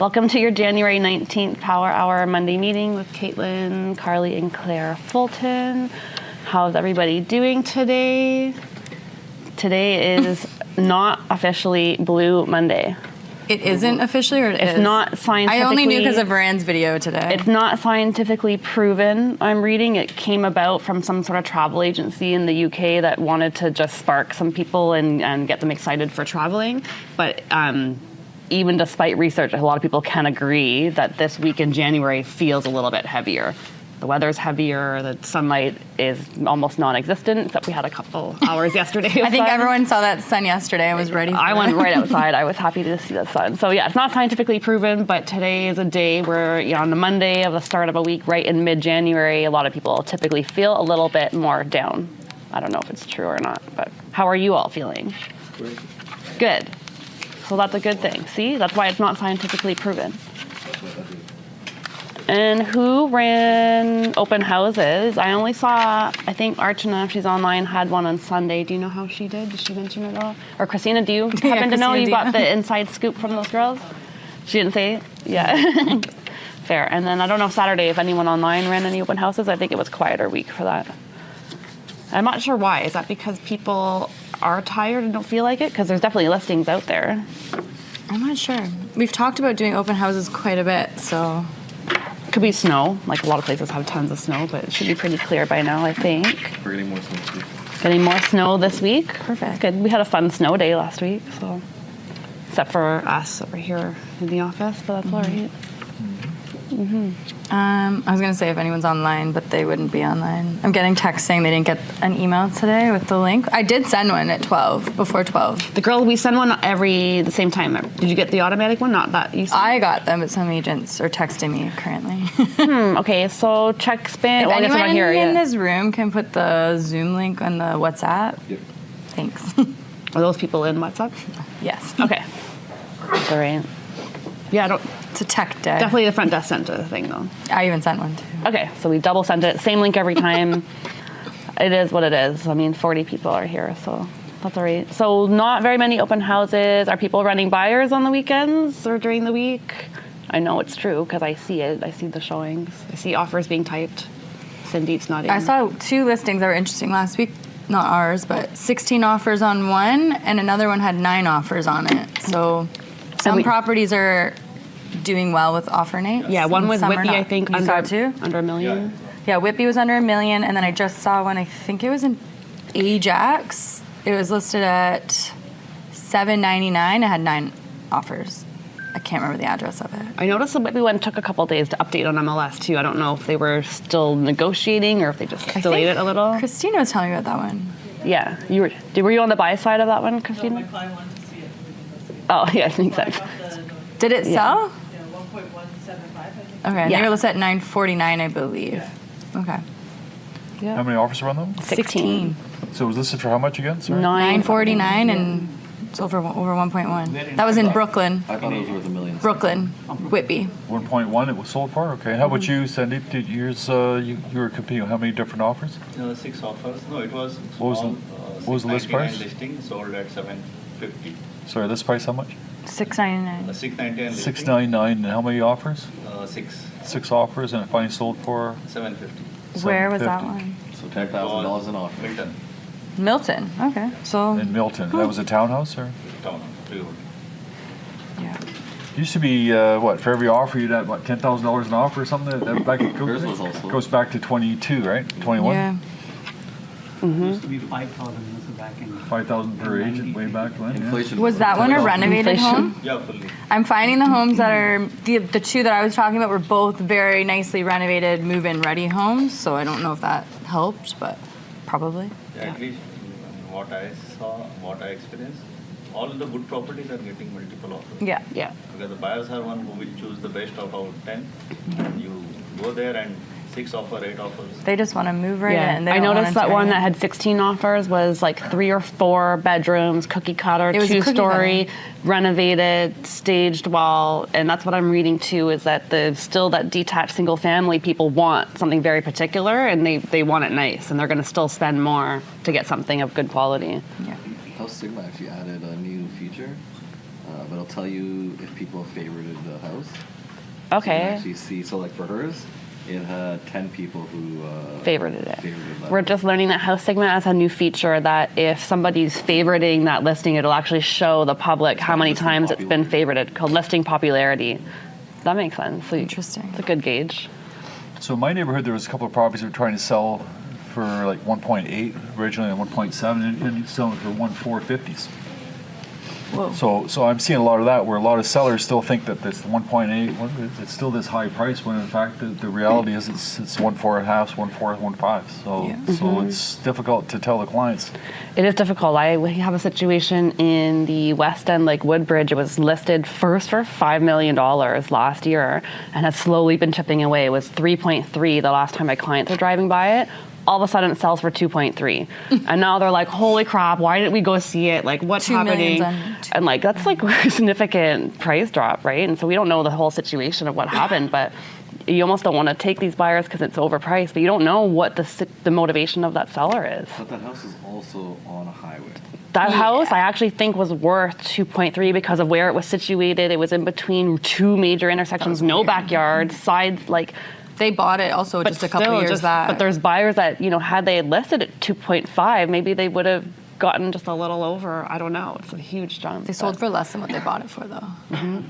Welcome to your January 19th Power Hour Monday meeting with Katelyn, Carly, and Clare Fulton. How's everybody doing today? Today is not officially Blue Monday. It isn't officially, or it is? It's not scientifically... I only knew because of Rand's video today. It's not scientifically proven, I'm reading. It came about from some sort of travel agency in the UK that wanted to just spark some people and get them excited for traveling. But even despite research, a lot of people can agree that this week in January feels a little bit heavier. The weather's heavier, the sunlight is almost non-existent, except we had a couple hours yesterday. I think everyone saw that sun yesterday and was ready for I went right outside. I was happy to see the sun. So yeah, it's not scientifically proven, but today is a day where, on the Monday of the start of a week, right in mid-January, a lot of people typically feel a little bit more down. I don't know if it's true or not, but how are you all feeling? Good. So that's a good thing. See, that's why it's not scientifically proven. And who ran open houses? I only saw, I think Archana, if she's online, had one on Sunday. Do you know how she did? Did she mention it at all? Or Christina, do you happen to know? You got the inside scoop from those girls? She didn't say it? Yeah. Fair. And then I don't know Saturday if anyone online ran any open houses. I think it was a quieter week for that. I'm not sure why. Is that because people are tired and don't feel like it? Because there's definitely listings out there. I'm not sure. We've talked about doing open houses quite a bit, so... Could be snow. Like a lot of places have tons of snow, but it should be pretty clear by now, I think. We're getting more snow this week. Getting more snow this week. Perfect. Good. We had a fun snow day last week, so except for us over here in the office, but that's all right. I was going to say if anyone's online, but they wouldn't be online. I'm getting texts saying they didn't get an email today with the link. I did send one at 12, before 12. The girl, we send one the same time. Did you get the automatic one? Not that you sent. I got them, but some agents are texting me currently. Okay, so check spam. If I guess I'm anyone not here in yet. this room can put the Zoom link on the WhatsApp. Yep. Thanks. Are those people in WhatsApp? Yes. Okay. That's all right. Yeah, I don't. It's a tech day. Definitely the front desk sent a thing though. I even sent one too. Okay, so we double sent it. Same link every time. It is what it is. I mean, 40 people are here, so that's all right. So not very many open houses. Are people running buyers on the weekends or during the week? I know it's true because I see it. I see the showings. I see offers being typed. Cindy's not in. I saw 2 listings that were interesting last week. Not ours, but 16 offers on one, and another one had 9 offers on it. So some properties are doing well with offer names. Yeah, one with some are Whippy, not. I think, You saw it too? under $1 million. Yeah, Whippy was under $1 million, and then I just saw one, I think it was in Ajax. It was listed at $799. It had 9 offers. I can't remember the address of it. I noticed the Whippy one took a couple days to update on MLS too. I don't know if they were still negotiating or if they just delayed it a little. Christina was telling me about that one. Yeah, were you on the buy side of that one, Christina? No, my client wanted to see it. Oh, yeah, I think so. Did it sell? Yeah, 1.175, I think. Okay, Yeah. they were listed at $949, I believe. Okay. How many offers are on them? 16. So it was listed for how much again? Sorry. $949 and it's over 1.1. That was in Brooklyn. I thought it was worth $1 million. Brooklyn, Whitby. 1.1 it was sold for? Okay. And how about you, Sandeep? Did yours, you were competing on how many different offers? 6 offers. No, it was What was small, what was the list 699 price? listing sold at 750. Sorry, this price how much? $699. 699 listing. 699. And how many offers? 6 6 offers, and it finally sold for 750. Where was that 750. one? So $10,000 an offer. Milton Milton. Okay. So in Milton. That was a townhouse, or? town, Freehold. yeah. Used to be for every offer you'd have what, $10,000 an offer or something. That back Hers was also. goes back to 22, right? 21. Yeah. It used to be 5,000, this is back in. 5,000 per agent way back when. Yeah. Inflation. Was that one a renovated home? Yeah, fully. I'm finding the homes that are the 2 that I was talking about were both very nicely renovated, move-in ready homes. So I don't know if that helped, but probably. Yeah, at least what I saw, what I experienced, all the good properties are getting multiple offers. Yeah. Yeah. Because the buyers are one who will choose the best out of 10. And you go there and 6 offer, 8 offers. They just want to move right in. They I don't noticed wanna that turn one it. that had 16 offers was like 3 or 4 bedrooms, cookie cutter, It was a cookie 2-story, renovated, staged wall, and that's what I'm reading too. Is that that detached single family people want something very particular, and they want it nice, and they're going to still spend more to get something of good quality. Yeah. House Sigma actually added a new feature, but it'll tell you if people favorited the house. So you can Okay. actually see. So like for hers, it had 10 people who Favorited it. that. We're just learning that house segment as a new feature that if somebody's favoriting that listing, it'll actually show the public how many listing times it's been popularity. favorited, called listing popularity. That makes sense. So Interesting. It's a good gauge. So in my neighborhood, there was a couple of properties that were trying to sell for like 1.8 originally and 1.7, and selling for 1.450s. Whoa. So I'm seeing a lot of that where a lot of sellers still think that this 1.8, it's still this high price when in fact the reality is it's 1.4.5, 1.4, 1.5. So Yeah. so it's difficult to tell the clients. It is difficult. We have a situation in the West End, like Woodbridge. It was listed first for $5 million last year and has slowly been chipping away. It was 3.3 the last time my clients were driving by it. All of a sudden it sells for 2.3. And now they're like, holy crap, why didn't we go see it? Like, what's 2 million's happening? on And like, that's like a significant price drop, right? And so we don't know the whole situation of what happened, but you almost don't want to take these buyers because it's overpriced, but you don't know what the motivation of that seller is. But that house is also on a highway. That house I actually think was worth 2.3 because of where it was situated. It was in between two major intersections, no backyard, sides, like. They bought it also just a couple still, years back. But there's buyers that, had they listed at 2.5, maybe they would have gotten just a little over. I don't know. It's a huge jump. They sold for less than what they bought it for, though.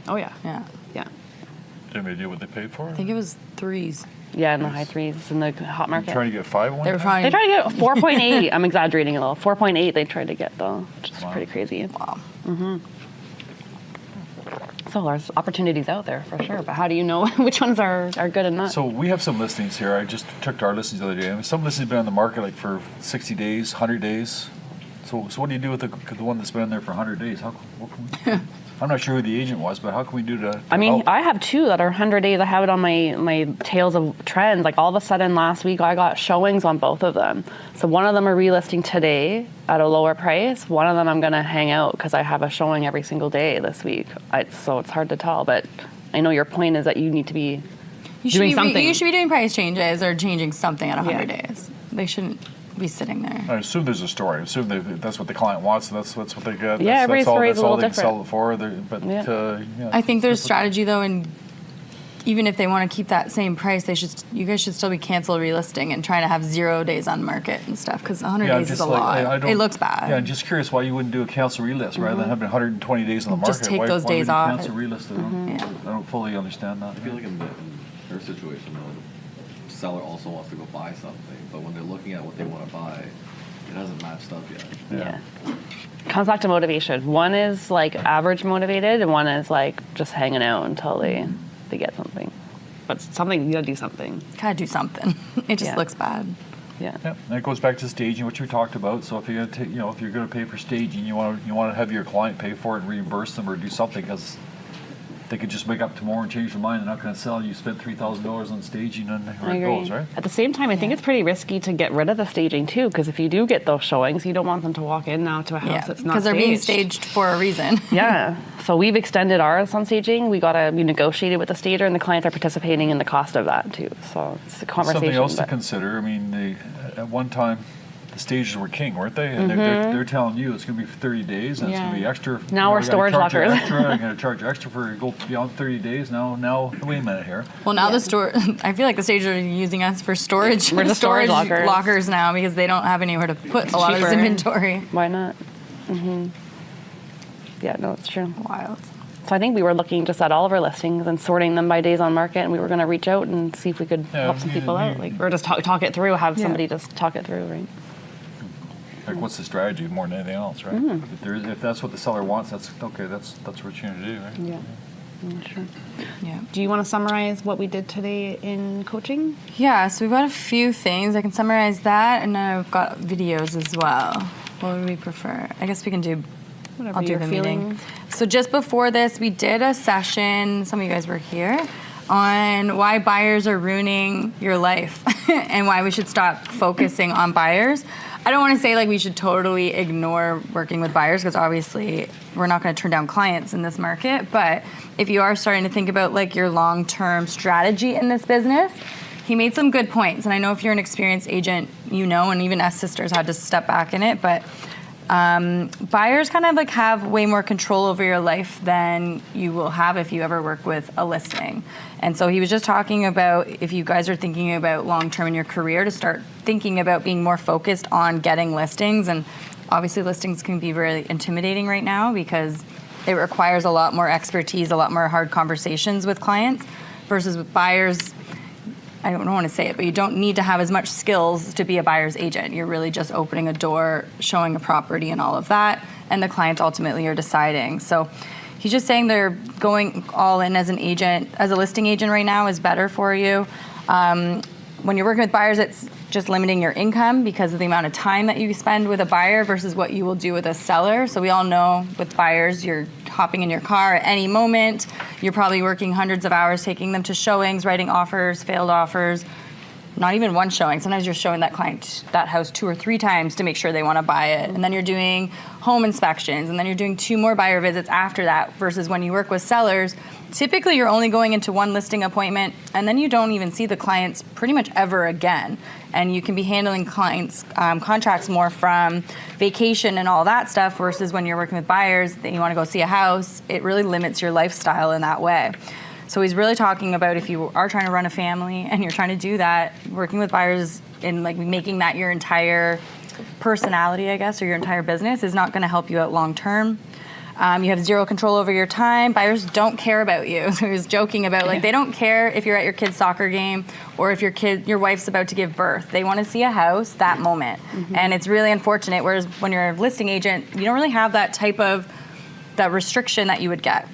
Oh yeah. Yeah. Yeah. Do you have any idea what they paid for? I think it was 3s. Yeah, in the high threes in the hot market. Trying to get 5 one They were time? They trying. tried to get 4.8. I'm exaggerating a little. 4.8 they tried to get though, which is Wow. pretty crazy. Wow. So there's opportunities out there for sure, but how do you know which ones are good and not? So we have some listings here. I just checked our listings the other day. I mean, some listings have been on the market like for 60 days, 100 days. So what do you do with the one that's been there for 100 days? What can we, I'm not sure who the agent was, but how can we do to I mean, help? I have two that are 100 days. I have it on my Tales of Trends. Like all of a sudden last week, I got showings on both of them. So one of them are relisting today at a lower price. One of them I'm going to hang out because I have a showing every single day this week. So it's hard to tell, but I know your point is that you need to be doing something. You should be doing price changes or changing something at 100 Yeah. days. They shouldn't be sitting there. I assume there's a story. I assume that's what the client wants, and that's what they get. Yeah, everybody's story is that's a all little they can sell different. it for. But Yeah. yeah, I think there's it's- strategy though, and even if they want to keep that same price, you guys should still be cancel relisting and trying to have 0 days on market and stuff because 100 Yeah, days is just a like, lot. I don't- It looks bad. Yeah, I'm just curious why you wouldn't do a cancel relist rather than having 120 days on the market. Just take why, those why days would you off. Cancel relist. Yeah. I don't fully understand that. I feel like in her situation, though, the seller also wants to go buy something, but when they're looking at what they want to buy, it hasn't matched up yet. Yeah. Comes back to motivation. One is like average motivated, and one is like just hanging out until they get something. But something, you gotta do something. Gotta do something. It just Yeah. looks bad. Yeah. Yeah, and it goes back to staging, which we talked about. So if you're gonna if you're gonna pay for staging, you want to have your client pay for it and reimburse them or do something because they could just wake up tomorrow and change their mind. They're not going to sell. You spent $3,000 on staging, and I there it agree. goes, right? At the same time, I think it's pretty risky to get rid of the staging too, because if you do get those showings, you don't want them to walk in now to a house Yeah, that's not because they're being staged for a reason. Yeah. So we've extended ours on staging. We negotiated with the stager, and the clients are participating in the cost of that too. So it's a conversation. Something else to but- consider. I mean, at one time, the stages were king, weren't they? And they're telling you it's going to be for 30 days, and it's going to be Yeah. extra. Now we're we gotta storage charge you lockers. Extra, I'm going to charge you extra for go beyond 30 days. Now, wait a minute here. Well, now the store, I feel like the stagers are using us for storage. We're the storage lockers. now because they don't have anywhere to put a lot of this cheaper. inventory. Why not? Yeah, no, it's true. Wild. So I think we were looking just at all of our listings and sorting them by days on market, and we were going to reach out and see if we could Yeah, help some people out, or just talk it through, have somebody just talk it through, right? Like, what's the strategy more than anything else, right? If that's what the seller wants, that's okay. That's what you're going to do, right? Yeah. Sure. Yeah. Do you want to summarize what we did today in coaching? Yeah, so we've got a few things. I can summarize that, and then I've got videos as well. What would we prefer? I guess we can do. Whatever I'll do you're the feeling. meeting. So just before this, we did a session. Some of you guys were here on why buyers are ruining your life and why we should stop focusing on buyers. I don't want to say like we should totally ignore working with buyers because obviously we're not going to turn down clients in this market. But if you are starting to think about like your long-term strategy in this business, he made some good points. And I know if you're an experienced agent, and even us sisters had to step back in it. But Buyers kind of like have way more control over your life than you will have if you ever work with a listing. And so he was just talking about if you guys are thinking about long-term in your career, to start thinking about being more focused on getting listings. And obviously listings can be very intimidating right now because it requires a lot more expertise, a lot more hard conversations with clients, versus with buyers. I don't want to say it, but you don't need to have as much skills to be a buyer's agent. You're really just opening a door, showing a property and all of that, and the clients ultimately are deciding. So he's just saying they're going all in as an agent, as a listing agent right now is better for you. When you're working with buyers, it's just limiting your income because of the amount of time that you spend with a buyer versus what you will do with a seller. So we all know with buyers, you're hopping in your car at any moment. You're probably working hundreds of hours, taking them to showings, writing offers, failed offers, not even one showing. Sometimes you're showing that client that house 2 or 3 times to make sure they want to buy it. And then you're doing home inspections, and then you're doing 2 more buyer visits after that, versus when you work with sellers, typically you're only going into 1 listing appointment, and then you don't even see the clients pretty much ever again. And you can be handling clients' contracts more from vacation and all that stuff, versus when you're working with buyers and you want to go see a house, it really limits your lifestyle in that way. So he's really talking about if you are trying to run a family and you're trying to do that, working with buyers and like making that your entire personality, I guess, or your entire business is not going to help you out long term. You have 0 control over your time. Buyers don't care about you. So he was joking about like they don't care if you're at your kid's soccer game or if your wife's about to give birth. They want to see a house that moment. And it's really unfortunate. Whereas when you're a listing agent, you don't really have that type of that restriction that you would get.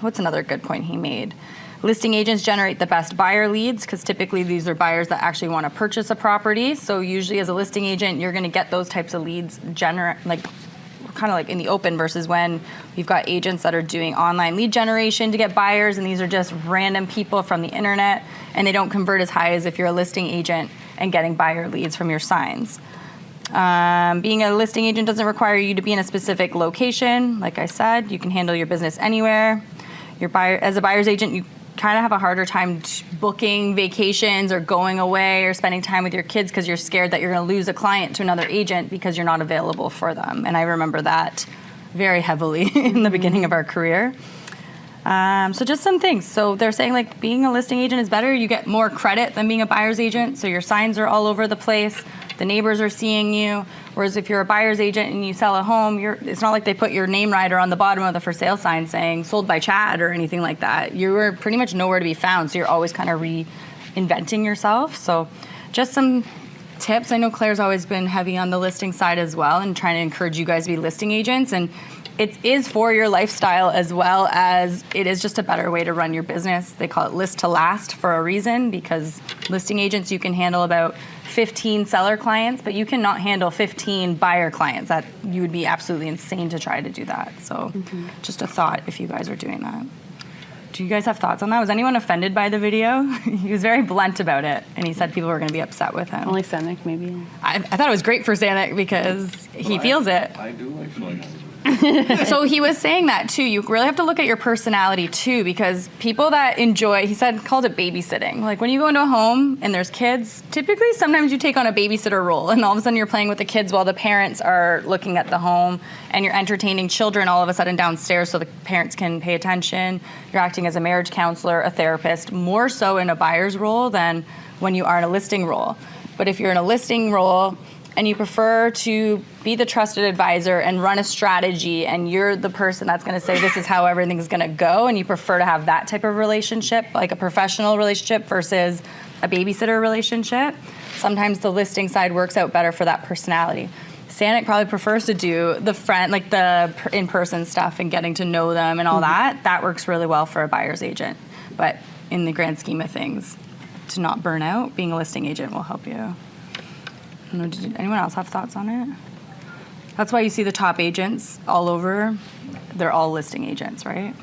What's another good point he made? Listing agents generate the best buyer leads because typically these are buyers that actually want to purchase a property. So usually as a listing agent, you're going to get those types of leads kind of like in the open, versus when you've got agents that are doing online lead generation to get buyers, and these are just random people from the internet, and they don't convert as high as if you're a listing agent and getting buyer leads from your signs. Being a listing agent doesn't require you to be in a specific location. Like I said, you can handle your business anywhere. As a buyer's agent, you kind of have a harder time booking vacations or going away or spending time with your kids because you're scared that you're going to lose a client to another agent because you're not available for them. And I remember that very heavily in the beginning of our career. So just some things. So they're saying like being a listing agent is better. You get more credit than being a buyer's agent. So your signs are all over the place. The neighbors are seeing you. Whereas if you're a buyer's agent and you sell a home, it's not like they put your name rider on the bottom of the for sale sign saying sold by Chad or anything like that. You're pretty much nowhere to be found. So you're always kind of reinventing yourself. So just some tips. I know Claire's always been heavy on the listing side as well and trying to encourage you guys to be listing agents. And it is for your lifestyle as well as it is just a better way to run your business. They call it list to last for a reason, because listing agents, you can handle about 15 seller clients, but you cannot handle 15 buyer clients. That you would be absolutely insane to try to do that. So just a thought if you guys are doing that. Do you guys have thoughts on that? Was anyone offended by the video? He was very blunt about it, and he said people were going to be upset with him. Only Senek, maybe. I thought it was great for Zanuck because he feels it. I do like showing houses. So he was saying that too. You really have to look at your personality too, because people that enjoy, he called it babysitting. Like when you go into a home and there's kids, typically sometimes you take on a babysitter role and all of a sudden you're playing with the kids while the parents are looking at the home, and you're entertaining children all of a sudden downstairs so the parents can pay attention. You're acting as a marriage counselor, a therapist, more so in a buyer's role than when you are in a listing role. But if you're in a listing role and you prefer to be the trusted advisor and run a strategy, and you're the person that's going to say this is how everything's going to go, and you prefer to have that type of relationship, like a professional relationship versus a babysitter relationship, sometimes the listing side works out better for that personality. Zanuck probably prefers to do the in-person stuff and getting to know them and all that. That works really well for a buyer's agent. But in the grand scheme of things, to not burn out, being a listing agent will help you. I don't know, did anyone else have thoughts on it? That's why you see the top agents all over. They're all listing agents, right?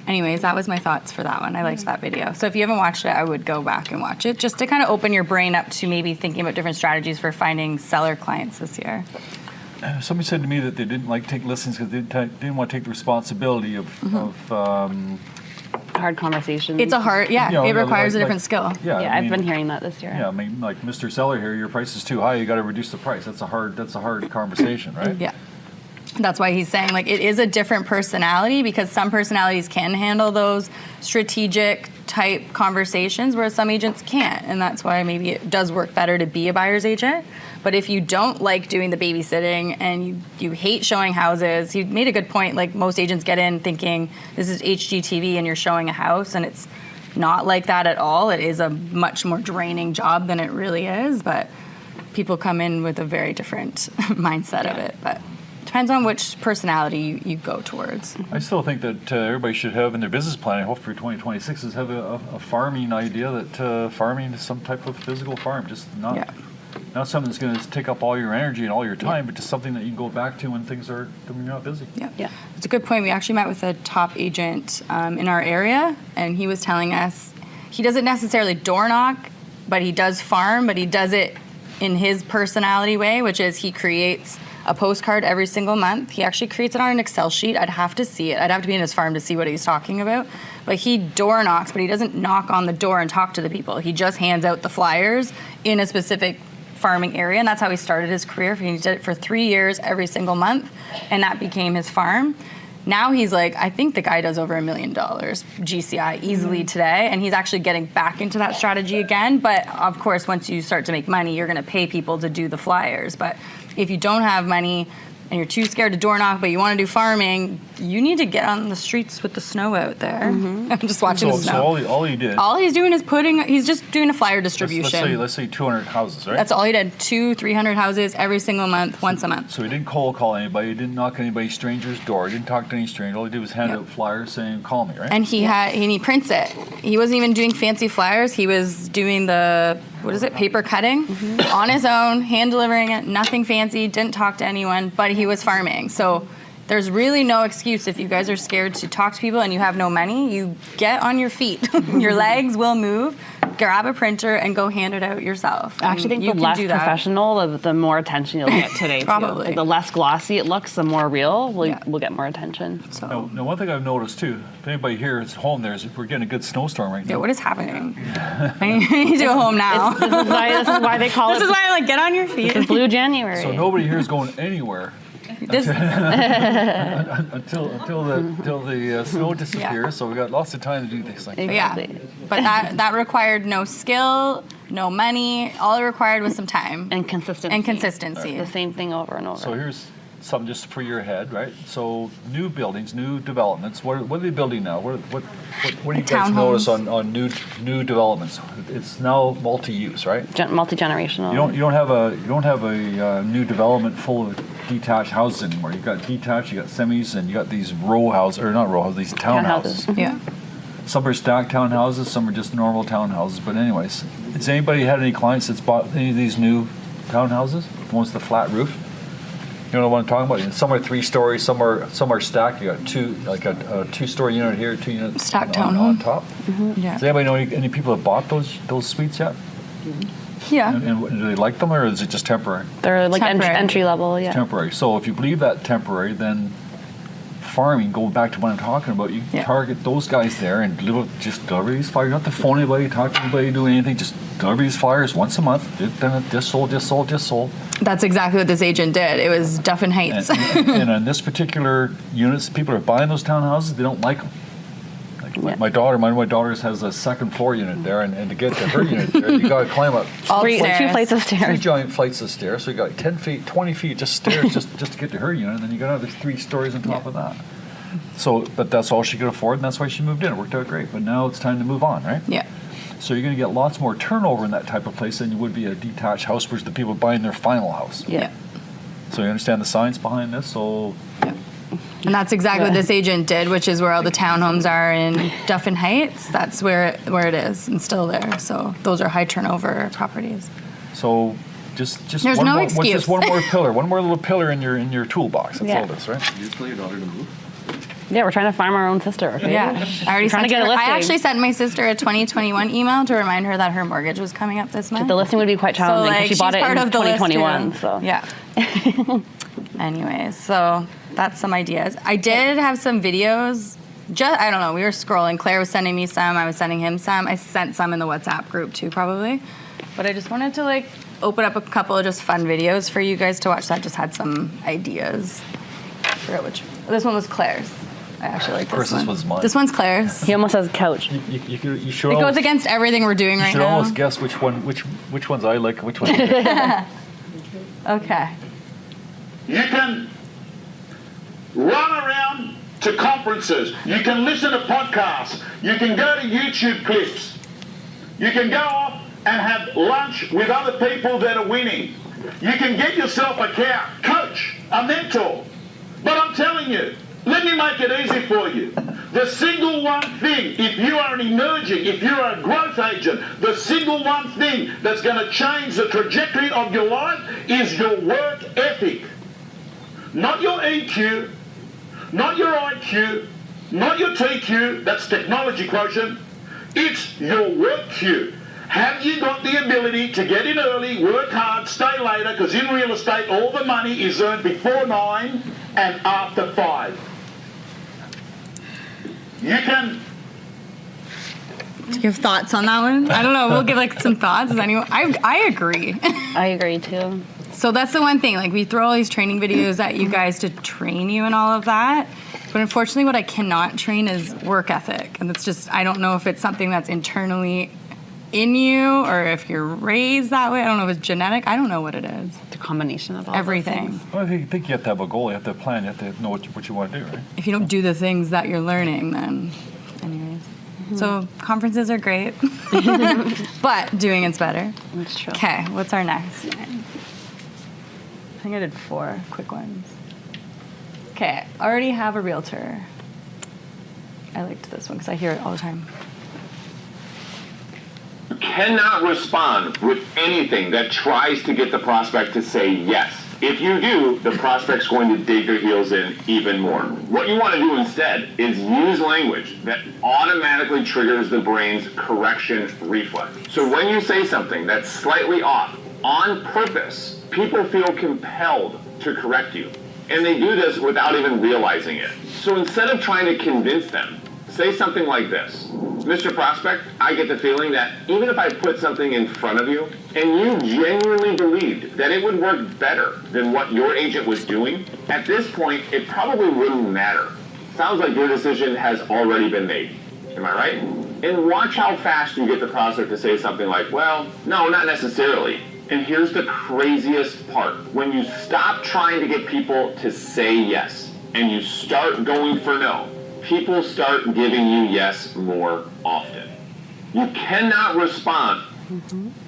Anyways, that was my thoughts for that one. I liked that video. So if you haven't watched it, I would go back and watch it just to kind of open your brain up to maybe thinking about different strategies for finding seller clients this year. Somebody said to me that they didn't like take listings because they didn't want to take the responsibility of hard conversation. It's a hard, yeah, You know, it requires a like- different skill. Yeah, Yeah, I I've mean, been hearing that this year. Yeah, I mean, like Mr. Seller here, your price is too high. You got to reduce the price. That's a hard conversation, right? Yeah. That's why he's saying like it is a different personality, because some personalities can handle those strategic type conversations whereas some agents can't, and that's why maybe it does work better to be a buyer's agent. But if you don't like doing the babysitting and you hate showing houses, he made a good point, like most agents get in thinking this is HGTV and you're showing a house, and it's not like that at all. It is a much more draining job than it really is, but people come in with a very different mindset of it. But depends on which personality you go towards. I still think that everybody should have in their business plan, I hope for 2026, is have a farming idea, that farming is some type of physical farm, just not something that's going to take up all your energy and all your time, but just something that you can go back to when when you're not busy. Yeah. It's a good point. We actually met with a top agent in our area, and he was telling us he doesn't necessarily door knock, but he does farm, but he does it in his personality way, which is he creates a postcard every single month. He actually creates it on an Excel sheet. I'd have to see it. I'd have to be in his farm to see what he's talking about. But he door knocks, but he doesn't knock on the door and talk to the people. He just hands out the flyers in a specific farming area, and that's how he started his career. He did it for 3 years every single month, and that became his farm. Now he's like, I think the guy does over $1 million GCI easily today, and he's actually getting back into that strategy again. But of course, once you start to make money, you're going to pay people to do the flyers. But if you don't have money and you're too scared to door knock, but you want to do farming, you need to get on the streets with the snow out there. I'm just watching the snow. So all he did. All he's doing is he's just doing a flyer distribution. Let's say 200 houses, right? That's all he did. 200-300 houses every single month, once a month. So he didn't cold call anybody. He didn't knock anybody's stranger's door. He didn't talk to any stranger. All he did was hand out flyers saying, "Call me," right? And he prints it. He wasn't even doing fancy flyers. He was doing the paper cutting on his own, hand delivering it. Nothing fancy. Didn't talk to anyone, but he was farming. So there's really no excuse if you guys are scared to talk to people and you have no money. You get on your feet. Your legs will move. Grab a printer and go hand it out yourself. I actually think you the less can do that. professional, the more attention you'll get today. Probably. Too. The less glossy it looks, the more real we'll get more attention. So, Now, one thing I've noticed too, if anybody here is home, we're getting a good snowstorm right now. yeah, what is happening? I need to go home now. This is why they call This it. is why I'm like, get on your feet. This is Blue January. So nobody here is going anywhere This, until the snow disappears. Yeah. So we got lots of time to do these things. Exactly. but that required no skill, no money. All it required was some time And consistency. and consistency. The same thing over and over. So here's something just for your head, right? So new buildings, new developments. What are they building now? What do you guys Townhomes. notice on new developments? It's now multi-use, right? Multi-generational. You don't have a new development full of detached houses anymore. You've got detached, you got semis, and you got these row houses, or not row houses, these townhouses. Yeah. Some are stacked townhouses, some are just normal townhouses. But anyways, has anybody had any clients that's bought any of these new townhouses? Ones with the flat roof? You know what I'm talking about? Some are 3 stories, some are stacked. You got a 2-story unit here, 2 units Stacked on townhome. top. Yeah. Does anybody know any people that bought those suites yet? Yeah. And do they like them, or is it just temporary? They're like Temporary. entry level, yeah. Temporary. So if you believe that temporary, then farming, going back to what I'm talking about, you Yeah. target those guys there and just deliver these flyers. You don't have to phone anybody, talk to anybody, do anything. Just deliver these flyers once a month. Then just sold. That's exactly what this agent did. It was Duffin Heights. And on this particular units, people are buying those townhouses. They don't like them. Like my daughter, one of my daughters has a 2nd floor unit there, and to get to her unit there, you got to climb up All 2 stairs. flights of 3 stairs. giant flights of stairs. So you got like 10 feet, 20 feet, just stairs, just to get to her unit, and then you got another 3 stories on top of that. So, but that's all she could afford, and that's why she moved in. It worked out great. But now it's time to move on, right? Yeah. So you're going to get lots more turnover in that type of place than you would be a detached house, where the people buying their final house. Yeah. So you understand the science behind this. So And that's exactly what this agent did, which is where all the townhomes are in Duffin Heights. That's where it is, and still there. So those are high turnover properties. So just There's one no more, excuse. just one more pillar, one more little pillar in your toolbox. That's Yeah. all this, right? You just tell your daughter to move. Yeah, we're trying to farm our own sister. Okay? Yeah, I already Trying to sent get her. a listing. I actually sent my sister a 2021 email to remind her that her mortgage was coming up this month. The listing would be quite challenging because she bought it in the list, 2021. too. So Yeah. Anyways, so that's some ideas. I did have some videos I don't know, we were scrolling. Claire was sending me some. I was sending him some. I sent some in the WhatsApp group too, probably. But I just wanted to like open up a couple of just fun videos for you guys to watch that just had some ideas. I forgot which. This one was Claire's. I actually like this Chris, one. this one's mine. This one's Claire's. He almost has a couch. You should It goes almost, against everything we're doing you right should now. almost guess which ones I like and which ones. Okay. You can run around to conferences. You can listen to podcasts. You can go to YouTube clips. You can go off and have lunch with other people that are winning. You can get yourself a coach, a mentor. But I'm telling you, let me make it easy for you. The single one thing, if you are an emerging, if you're a growth agent, the single one thing that's going to change the trajectory of your life is your work ethic. Not your EQ, not your IQ, not your TQ, that's technology quotient. It's your work Q. Have you got the ability to get in early, work hard, stay later, because in real estate all the money is earned before 9 and after 5. You can... Do you have thoughts on that one? I don't know. We'll give like some thoughts. Does anyone? I agree. I agree too. So that's the one thing. Like we throw all these training videos at you guys to train you and all of that. But unfortunately, what I cannot train is work ethic. And it's just, I don't know if it's something that's internally in you or if you're raised that way. I don't know if it's genetic. I don't know what it is. The combination of all Everything. Well, I think you have to have a goal. You have to have a plan. You have to know what you want to do, right? If you don't do the things that you're learning, then anyways. So conferences are great, but doing it's better. That's true. Okay, what's our next one? I think I did 4 quick ones. Okay, already have a realtor. I liked this one because I hear it all the time. You cannot respond with anything that tries to get the prospect to say yes. If you do, the prospect's going to dig their heels in even more. What you want to do instead is use language that automatically triggers the brain's correction reflex. So when you say something that's slightly off, on purpose, people feel compelled to correct you. And they do this without even realizing it. So instead of trying to convince them, say something like this. Mr. Prospect, I get the feeling that even if I put something in front of you and you genuinely believed that it would work better than what your agent was doing, at this point, it probably wouldn't matter. Sounds like your decision has already been made. Am I right? And watch how fast you get the prospect to say something like, well, no, not necessarily. And here's the craziest part. When you stop trying to get people to say yes and you start going for no, people start giving you yes more often. You cannot respond.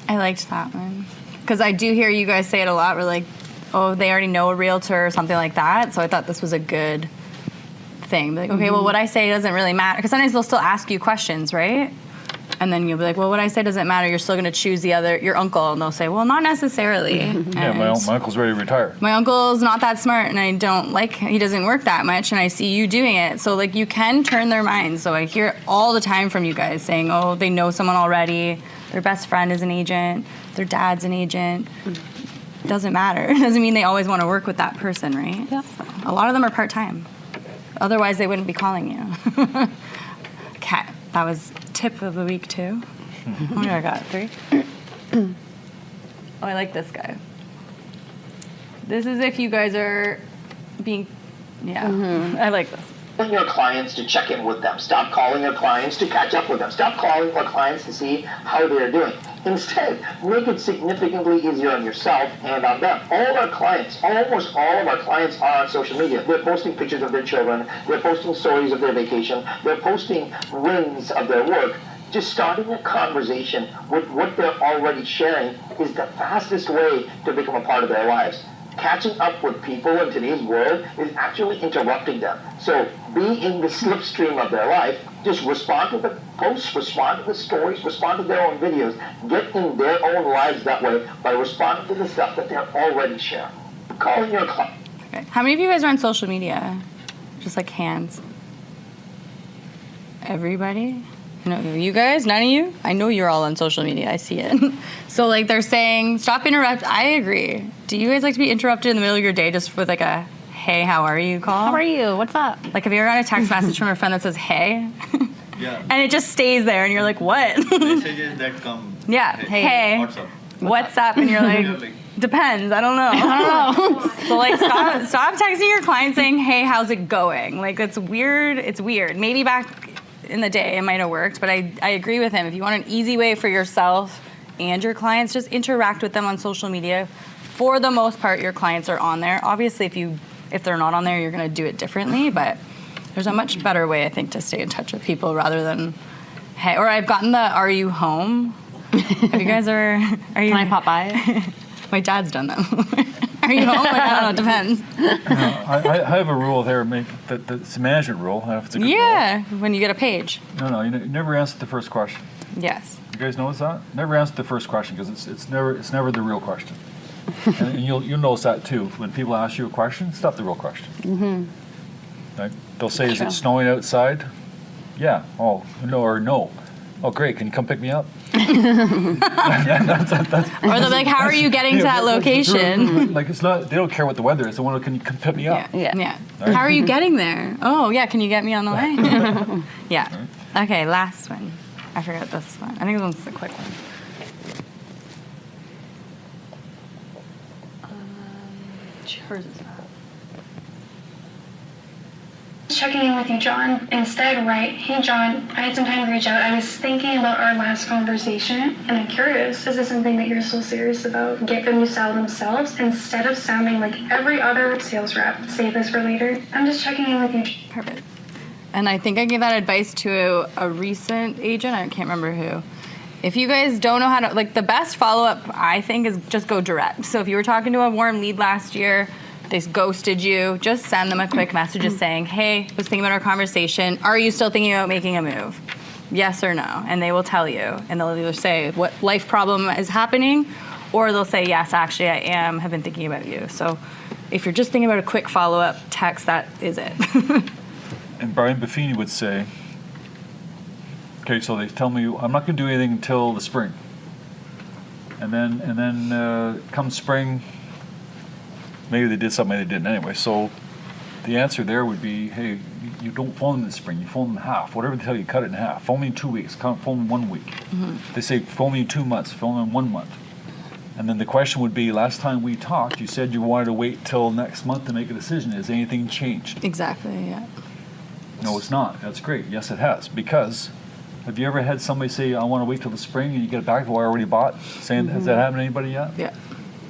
I liked that one because I do hear you guys say it a lot. We're like, oh, they already know a realtor or something like that. So I thought this was a good thing. Be like, okay, well, what I say doesn't really matter because sometimes they'll still ask you questions, right? And then you'll be like, well, what I say doesn't matter. You're still going to choose your uncle. And they'll say, well, not necessarily. Yeah, my uncle's ready to retire. My uncle's not that smart and I don't like, he doesn't work that much and I see you doing it. So like you can turn their minds. So I hear it all the time from you guys saying, oh, they know someone already. Their best friend is an agent. Their dad's an agent. Doesn't matter. It doesn't mean they always want to work with that person, right? Yep. So, a lot of them are part-time. Otherwise they wouldn't be calling you. Okay, that was tip of the week too. How many I got? 3? Oh, I like this guy. This is if you guys are being, I like this. Calling your clients to check in with them. Stop calling your clients to catch up with them. Stop calling your clients to see how they're doing. Instead, make it significantly easier on yourself and on them. All our clients, almost all of our clients are on social media. They're posting pictures of their children. They're posting stories of their vacation. They're posting wins of their work. Just starting a conversation with what they're already sharing is the fastest way to become a part of their lives. Catching up with people in today's world is actually interrupting them. So be in the slipstream of their life. Just respond to the posts, respond to the stories, respond to their own videos. Get in their own lives that way by responding to the stuff that they're already sharing. Calling your client. Okay. How many of you guys are on social media? Just like hands. Everybody? No, you guys? None of you? I know you're all on social media. I see it. So like they're saying, stop interrupt. I agree. Do you guys like to be interrupted in the middle of your day just with like a hey, how are you call. How are you? What's up? Like, have you ever got a text message from a friend that says, hey? Yeah. And it just stays there, and you're like, what? Messages that come. Yeah, hey, What's up? what's up? And you're You're like, like, depends, I don't know. So, like, stop texting your client saying, hey, how's it going? Like, that's weird. It's weird. Maybe back in the day it might have worked, but I agree with him. If you want an easy way for yourself and your clients, just interact with them on social media. For the most part, your clients are on there. Obviously, if they're not on there, you're going to do it differently, but there's a much better way, I think, to stay in touch with people rather than, hey, or I've gotten the, are you home? Have you guys ever, are you? Can I pop by? My dad's done them. Are you home? Like, I don't know, it depends. I have a rule there, that's a management rule. I don't know if it's a good Yeah, when you get a page. rule. No, you never answer the first question. Yes. You guys notice that? Never answer the first question because it's never the real question. And you'll notice that too. When people ask you a question, it's not the real question. Mm-hmm. Right? They'll say, is it snowing outside? Yeah. Oh, no, or no. Oh, great. Can you come pick me up? Or they'll be like, how are you getting to that location? Like, it's not, they don't care what the weather is. They want to, can you come pick me up? Yeah. How are you getting there? Oh, yeah, can you get me on the way? Yeah. Okay, last one. I forgot this one. I think this one's a quick one. Hers is not. Checking in with you, John. Instead, write, hey, John, I had some time to reach out. I was thinking about our last conversation, and I'm curious, is this something that you're still serious about? Get them to sell themselves instead of sounding like every other sales rep. Save this for later. I'm just checking in with you. Perfect. And I think I gave that advice to a recent agent. I can't remember who. If you guys don't know how to, like, the best follow-up, I think, is just go direct. So if you were talking to a warm lead last year, they ghosted you, just send them a quick message just saying, hey, I was thinking about our conversation. Are you still thinking about making a move? Yes or no? And they will tell you. And they'll either say what life problem is happening, or they'll say, yes, actually, I have been thinking about you. So if you're just thinking about a quick follow-up text, that is it. And Brian Buffini would say, okay, so they tell me I'm not going to do anything until the spring, and then come spring, maybe they did something, maybe they didn't anyway. So the answer there would be, hey, you don't phone them in the spring, you phone them in half. Whatever they tell you, cut it in half. Phone me in 2 weeks, phone them 1 week. Mm-hmm. They say phone me in 2 months, phone them in 1 month. And then the question would be, last time we talked, you said you wanted to wait till next month to make a decision. Has anything changed? Exactly, yeah. No, it's not. That's great. Yes, it has. Because have you ever had somebody say, I want to wait till the spring, and you get it back to what I already bought? Saying, has that happened to anybody yet? Yeah.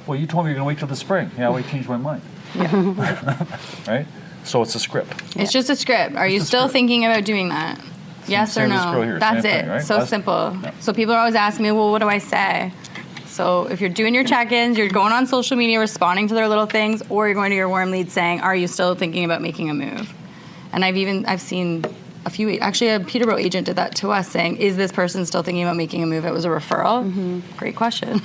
Well, you told me you're going to wait till the spring. Yeah, I changed my mind. Yeah. Right? So it's a script. It's just a script. Are you still thinking about doing that? Yes or Same as this girl no? here, That's same it. thing, right? So simple. So people are always asking me, well, what do I say? So if you're doing your check-ins, you're going on social media, responding to their little things, or you're going to your warm lead saying, are you still thinking about making a move? And I've seen a few, actually a Peterborough agent did that to us saying, is this person still thinking about making a move? It was a referral. Mm-hmm. Great question.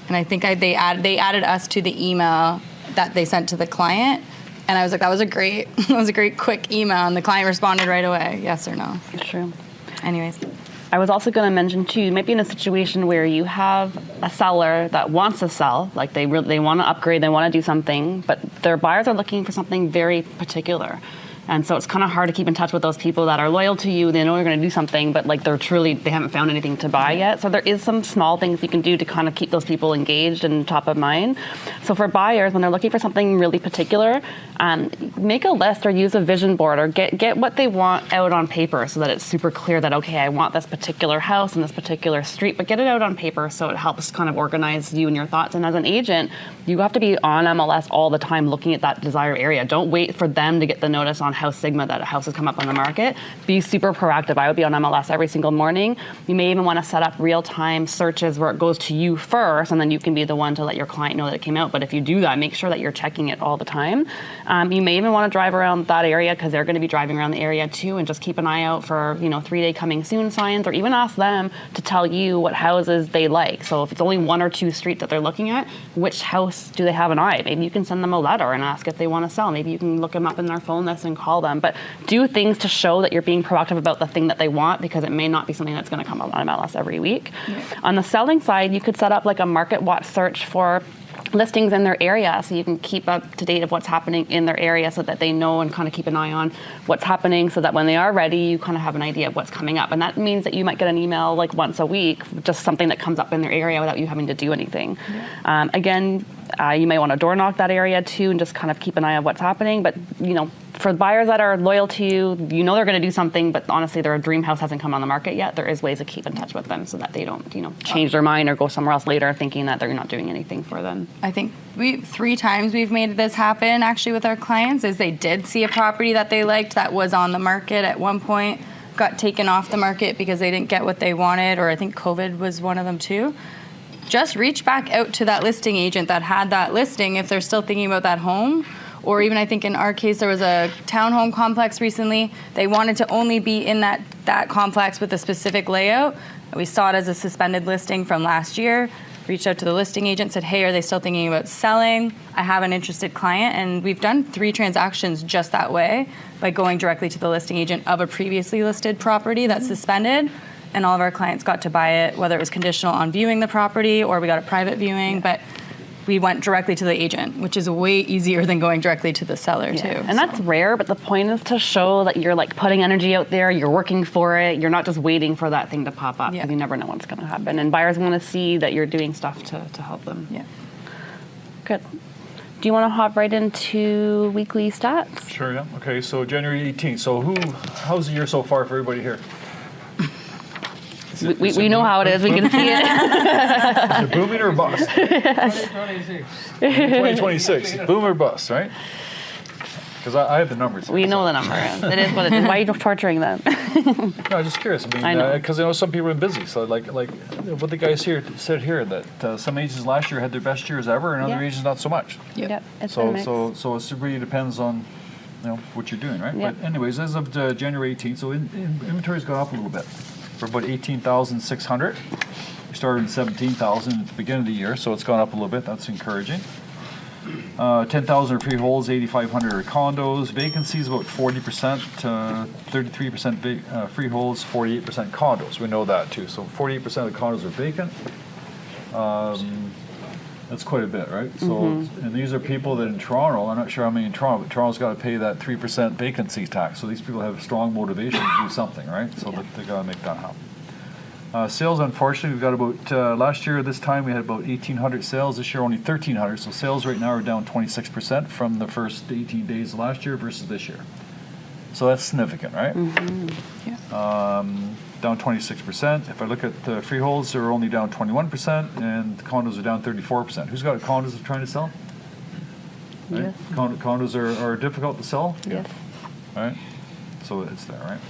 And I think they added us to the email that they sent to the client. And I was like, that was a great quick email. And the client responded right away, yes or no. It's true. Anyways. I was also going to mention too, you might be in a situation where you have a seller that wants to sell, like they want to upgrade, they want to do something, but their buyers are looking for something very particular. And so it's kind of hard to keep in touch with those people that are loyal to you. They know you're going to do something, but like they haven't found anything to buy yet. So there is some small things you can do to kind of keep those people engaged and top of mind. So for buyers, when they're looking for something really particular, make a list or use a vision board or get what they want out on paper so that it's super clear that, okay, I want this particular house in this particular street, but get it out on paper so it helps kind of organize you and your thoughts. And as an agent, you have to be on MLS all the time looking at that desired area. Don't wait for them to get the notice on House Sigma that a house has come up on the market. Be super proactive. I would be on MLS every single morning. You may even want to set up real-time searches where it goes to you first, and then you can be the one to let your client know that it came out. But if you do that, make sure that you're checking it all the time. You may even want to drive around that area because they're going to be driving around the area too, and just keep an eye out for 3-day coming soon signs, or even ask them to tell you what houses they like. So if it's only 1 or 2 streets that they're looking at, which house do they have an eye? Maybe you can send them a letter and ask if they want to sell. Maybe you can look them up in their phone list and call them. But do things to show that you're being proactive about the thing that they want, because it may not be something that's going to come up on MLS every week. Yeah. On the selling side, you could set up like a market watch search for listings in their area, so you can keep up to date of what's happening in their area, so that they know and kind of keep an eye on what's happening, so that when they are ready, you kind of have an idea of what's coming up. And that means that you might get an email like once a week, just something that comes up in their area without you having to do anything. Again, you may want to door knock that area too, and just kind of keep an eye on what's happening. But for buyers that are loyal to you, they're going to do something, but honestly their dream house hasn't come on the market yet, there is ways to keep in touch with them so that they don't change their mind or go somewhere else later thinking that they're not doing anything for them. I think 3 times we've made this happen actually with our clients, is they did see a property that they liked that was on the market at one point, got taken off the market because they didn't get what they wanted, or I think COVID was one of them too. Just reach back out to that listing agent that had that listing if they're still thinking about that home. Or even, I think in our case, there was a townhome complex recently. They wanted to only be in that complex with a specific layout. We saw it as a suspended listing from last year. Reached out to the listing agent, said, hey, are they still thinking about selling? I have an interested client. And we've done 3 transactions just that way, by going directly to the listing agent of a previously listed property that's suspended. And all of our clients got to buy it, whether it was conditional on viewing the property or we got a private viewing. But we went directly to the agent, which is way easier than going directly to the seller too. And that's rare, but the point is to show that you're like putting energy out there, you're working for it, you're not just waiting for that thing to pop up, because you never know what's going to happen. And buyers want to see that you're doing stuff to help them. Yeah. Good. Do you want to hop right into weekly stats? Sure, yeah. Okay, so January 18th. So how's the year so far for everybody here? We know how it is. We can see it. Is it booming or bust? 2026. 2026. Boom or bust, right? Because I have the numbers. We know the number. It is what it is. Why are you torturing them? No, I'm just curious. I know. Because some people are busy. So like what the guys here said here, that some agents last year had their best years ever, and other agents not so much. Yep. It's a mix. So it really depends on what you're doing, right? Yep. But anyways, as of January 18th, so inventory's gone up a little bit. For about 18,600. We started in 17,000 at the beginning of the year, so it's gone up a little bit. That's encouraging. 10,000 are freeholds, 8,500 are condos. Vacancy is about 40%, 33% freeholds, 48% condos. We know that too. So 48% of the condos are vacant. That's quite a bit, right? So, and these are people that in Toronto, I'm not sure how many in Toronto, but Toronto's got to pay that 3% vacancy tax. So these people have strong motivation to do something, right? So they got to make that happen. Sales, unfortunately, we've got about, last year this time we had about 1,800 sales. This year only 1,300. So sales right now are down 26% from the first 18 days of last year versus this year. So that's significant, right? Down 26%. If I look at the freeholds, they're only down 21%, and condos are down 34%. Who's got condos they're trying to sell? Right? Yes. Condos are difficult to sell? Yes. Right? So it's there, right?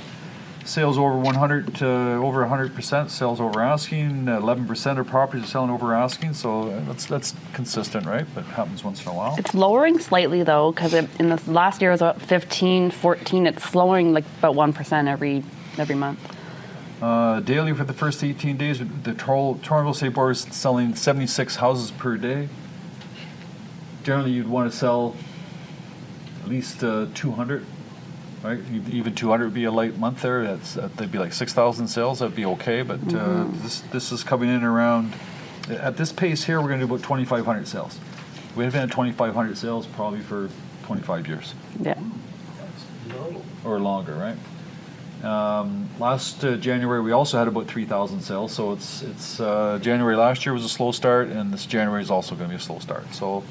Sales over 100 to over 100%. Sales over asking. 11% of properties are selling over asking. So that's consistent, right? But it happens once in a while. It's lowering slightly though, because in the last year it was about 15, 14. It's slowing like about 1% every month. Daily for the first 18 days, the Toronto Real Estate Board is selling 76 houses per day. Generally, you'd want to sell at least 200, right? Even 200 would be a light month there. That'd be like 6,000 sales. That'd be okay. But this is coming in around, at this pace here, we're going to do about 2,500 sales. We haven't had 2,500 sales probably for 25 years. Yeah. Or longer, right? Last January we also had about 3,000 sales, so it's January last year was a slow start, and this January is also going to be a slow start. So,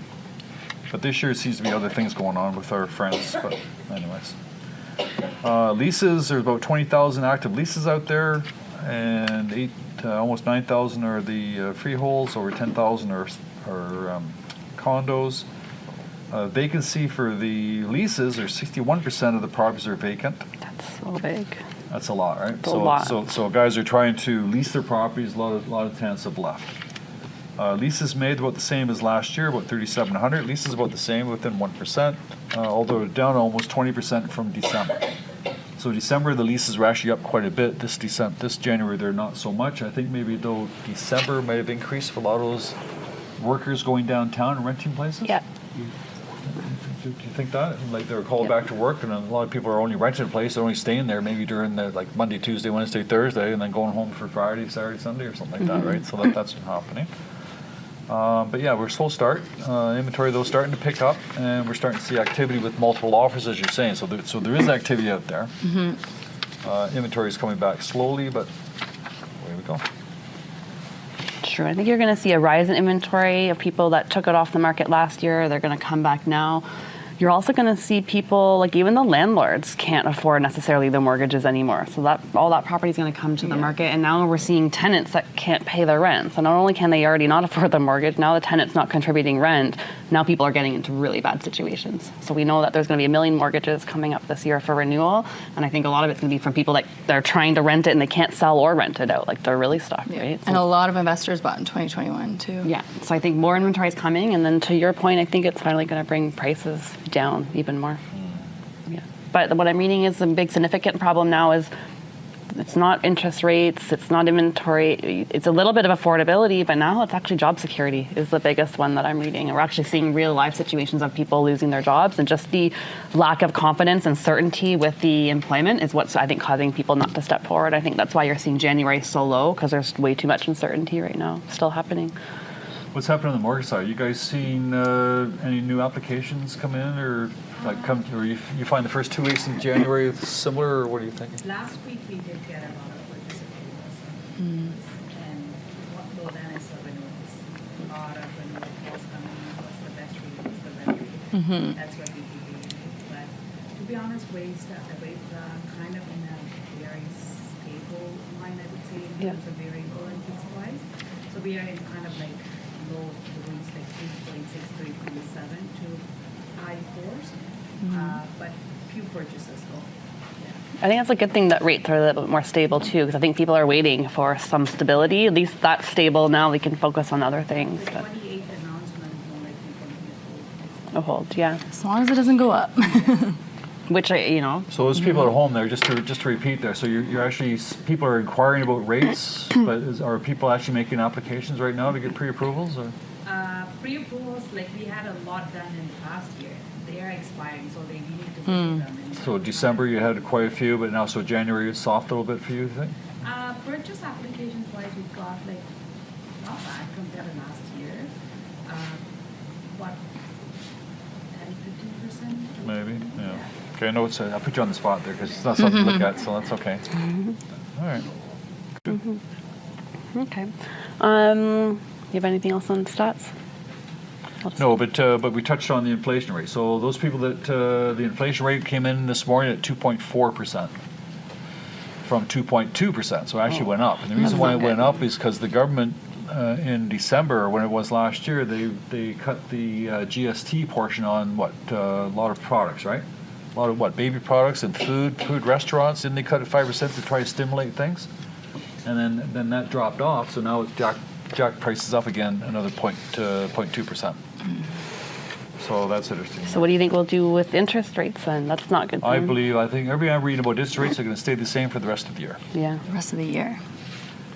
but this year it seems to be other things going on with our friends. But anyways, leases, there's about 20,000 active leases out there, and almost 9,000 are the freeholds. Over 10,000 are condos. Vacancy for the leases, or 61% of the properties are vacant. That's so big. That's a lot, right? It's a lot. So guys are trying to lease their properties. A lot of tenants have left. Leases made about the same as last year, about 3,700. Leases about the same, within 1%, although down almost 20% from December. So December the leases were actually up quite a bit. This January they're not so much. I think maybe though December might have increased for a lot of those workers going downtown and renting places. Yeah. Do you think that? Like they were called back to work, and a lot of people are only renting a place, they're only staying there maybe during the like Monday, Tuesday, Wednesday, Thursday, and then going home for Friday, Saturday, Sunday, or something like that, right? So that's happening. But yeah, we're slow start. Inventory though starting to pick up, and we're starting to see activity with multiple offers, as you're saying. So there is activity out there. Inventory is coming back slowly, but away we go. True. I think you're going to see a rise in inventory of people that took it off the market last year. They're going to come back now. You're also going to see people, like even the landlords can't afford necessarily the mortgages anymore. So that all that property is going to come to the market. And now we're seeing tenants that can't pay their rent. So not only can they already not afford the mortgage, now the tenant's not contributing rent. Now people are getting into really bad situations. So we know that there's going to be 1 million mortgages coming up this year for renewal. And I think a lot of it's going to be from people that they're trying to rent it and they can't sell or rent it out. Like they're really stuck, right? So, And a lot of investors bought in 2021 too. yeah. So I think more inventory is coming. And then to your point, I think it's finally going to bring prices down even more. Yeah. But what I'm reading is a big significant problem now is it's not interest rates, it's not inventory, it's a little bit of affordability, but now it's actually job security is the biggest one that I'm reading. And we're actually seeing real life situations of people losing their jobs, and just the lack of confidence and certainty with the employment is what's, I think, causing people not to step forward. I think that's why you're seeing January so low, because there's way too much uncertainty right now still happening. What's happening on the mortgage side? You guys seen any new applications come in, or or you find the first 2 weeks in January similar, or what are you thinking? Last week we did get a lot of purchase approvals, and what more than is a renewals. A lot of renewal calls coming in. What's the best rate? What's the better rate? That's what we do. But to be honest, rates are kind of in a very stable line, I would say, in terms of variable and fixed wise. So we are in kind of like low range, like 3.6, 3.7 to high 4s. But few purchases though. I think that's a good thing that rates are a little bit more stable too, because I think people are waiting for some stability. At least that's stable now. We can focus on other things. The But 28th announcement more likely going to be a hold, yeah. As long as it doesn't go up. Which you know. So those people at home there, just to repeat there, so you're actually, people are inquiring about rates, but are people actually making applications right now to get pre-approvals? Or? Pre-approvals, like we had a lot done in the past year. They are expiring, so they need to push them. So December you had quite a few, but now so January is soft a little bit for you, you think? Purchase applications wise, we got like not bad compared to last year. What, 10-15%? Maybe, yeah. Okay, I know it's I'll put you on the spot there because it's not something to look at, so that's okay. All right. Good. Okay. You have anything else on stats? No, but we touched on the inflation rate. So those people that the inflation rate came in this morning at 2.4% from 2.2%. So it actually went up. And the reason why it went up is because the government in December, when it was last year, they cut the GST portion on a lot of products, right? A lot of baby products and food restaurants. Didn't they cut it 5% to try to stimulate things? And then that dropped off. So now it's jack prices up again another 0.2%. So that's interesting. So what do you think we'll do with interest rates then? That's not good. I think everything I'm reading about interest rates are going to stay the same for the rest of the year. Yeah. The rest of the year.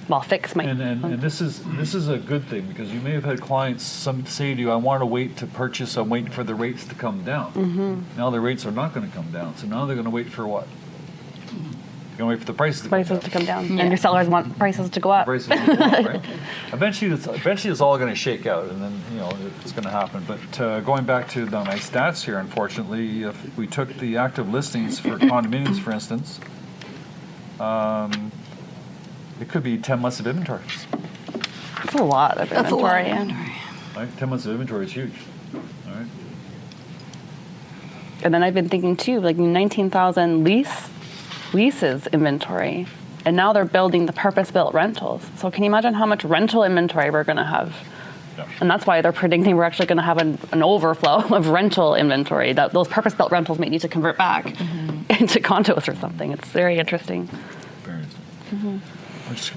Well, fix might. And this is a good thing, because you may have had clients say to you, I want to wait to purchase, I'm waiting for the rates to come down. Now the rates are not going to come down, so now they're going to wait for what? They're going to wait for the prices to come down. And your sellers want prices to go up. Prices will go up, right? Eventually it's all going to shake out, and then it's going to happen. But going back to my stats here, unfortunately, if we took the active listings for condominiums, for instance, it could be 10 months of inventory. That's a lot of inventory. That's a lot of inventory. Right? 10 months of inventory is huge. All right. And then I've been thinking too, like 19,000 leases inventory, and now they're building the purpose-built rentals. So can you imagine how much rental inventory we're going to have? Yeah. And that's why they're predicting we're actually going to have an overflow of rental inventory. That those purpose-built rentals may need to convert back into condos or something. It's very interesting. Very interesting.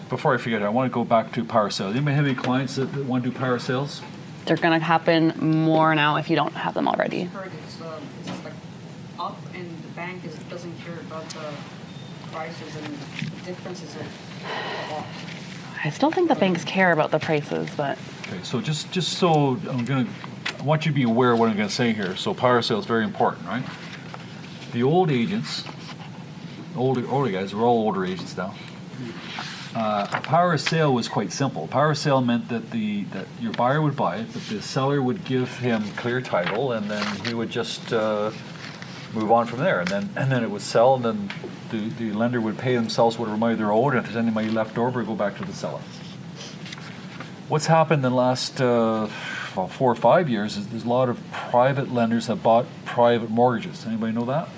Before I forget, I want to go back to power sales. Anybody have any clients that want to do power sales? They're going to happen more now if you don't have them already. Heard it's like up, and the bank doesn't care about the prices and differences of I still think the banks care about the prices, but Okay, so just so I want you to be aware of what I'm going to say here. So power sales is very important, right? The old agents, older guys, we're all older agents now. A power of sale was quite simple. Power of sale meant that that your buyer would buy it, but the seller would give him clear title, and then he would just move on from there. And then it would sell, and then the lender would pay themselves whatever money they're owed, and if there's any money left over, go back to the seller. What's happened in the last 4 or 5 years is there's a lot of private lenders have bought private mortgages. Anybody know that?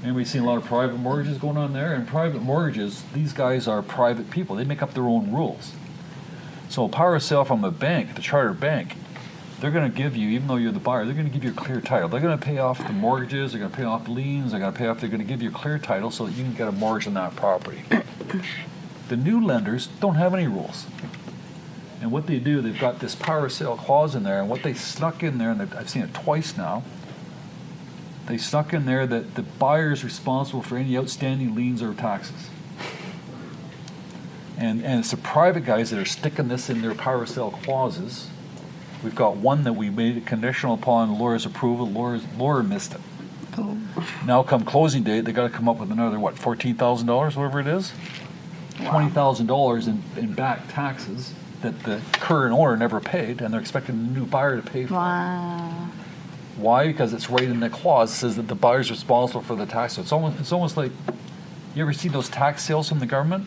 Anybody seen a lot of private mortgages going on there? And private mortgages, these guys are private people. They make up their own rules. So a power of sale from a bank, the chartered bank, they're going to give you, even though you're the buyer, they're going to give you a clear title. They're going to pay off the mortgages, they're going to pay off the liens, they're going to give you a clear title so that you can get a mortgage on that property. The new lenders don't have any rules. And what they do, they've got this power of sale clause in there, and what they snuck in there, and I've seen it twice now, they snuck in there that the buyer is responsible for any outstanding liens or taxes. And it's the private guys that are sticking this in their power of sale clauses. We've got one that we made it conditional upon lawyer's approval. Lawyer missed it. Oh. Now come closing date, they got to come up with another, what, $14,000, whatever it is? Wow. $20,000 in back taxes that the current owner never paid, and they're expecting the new buyer to pay for. Wow. Why? Because it's right in the clause. It says that the buyer's responsible for the tax. So it's almost like, you ever see those tax sales from the government?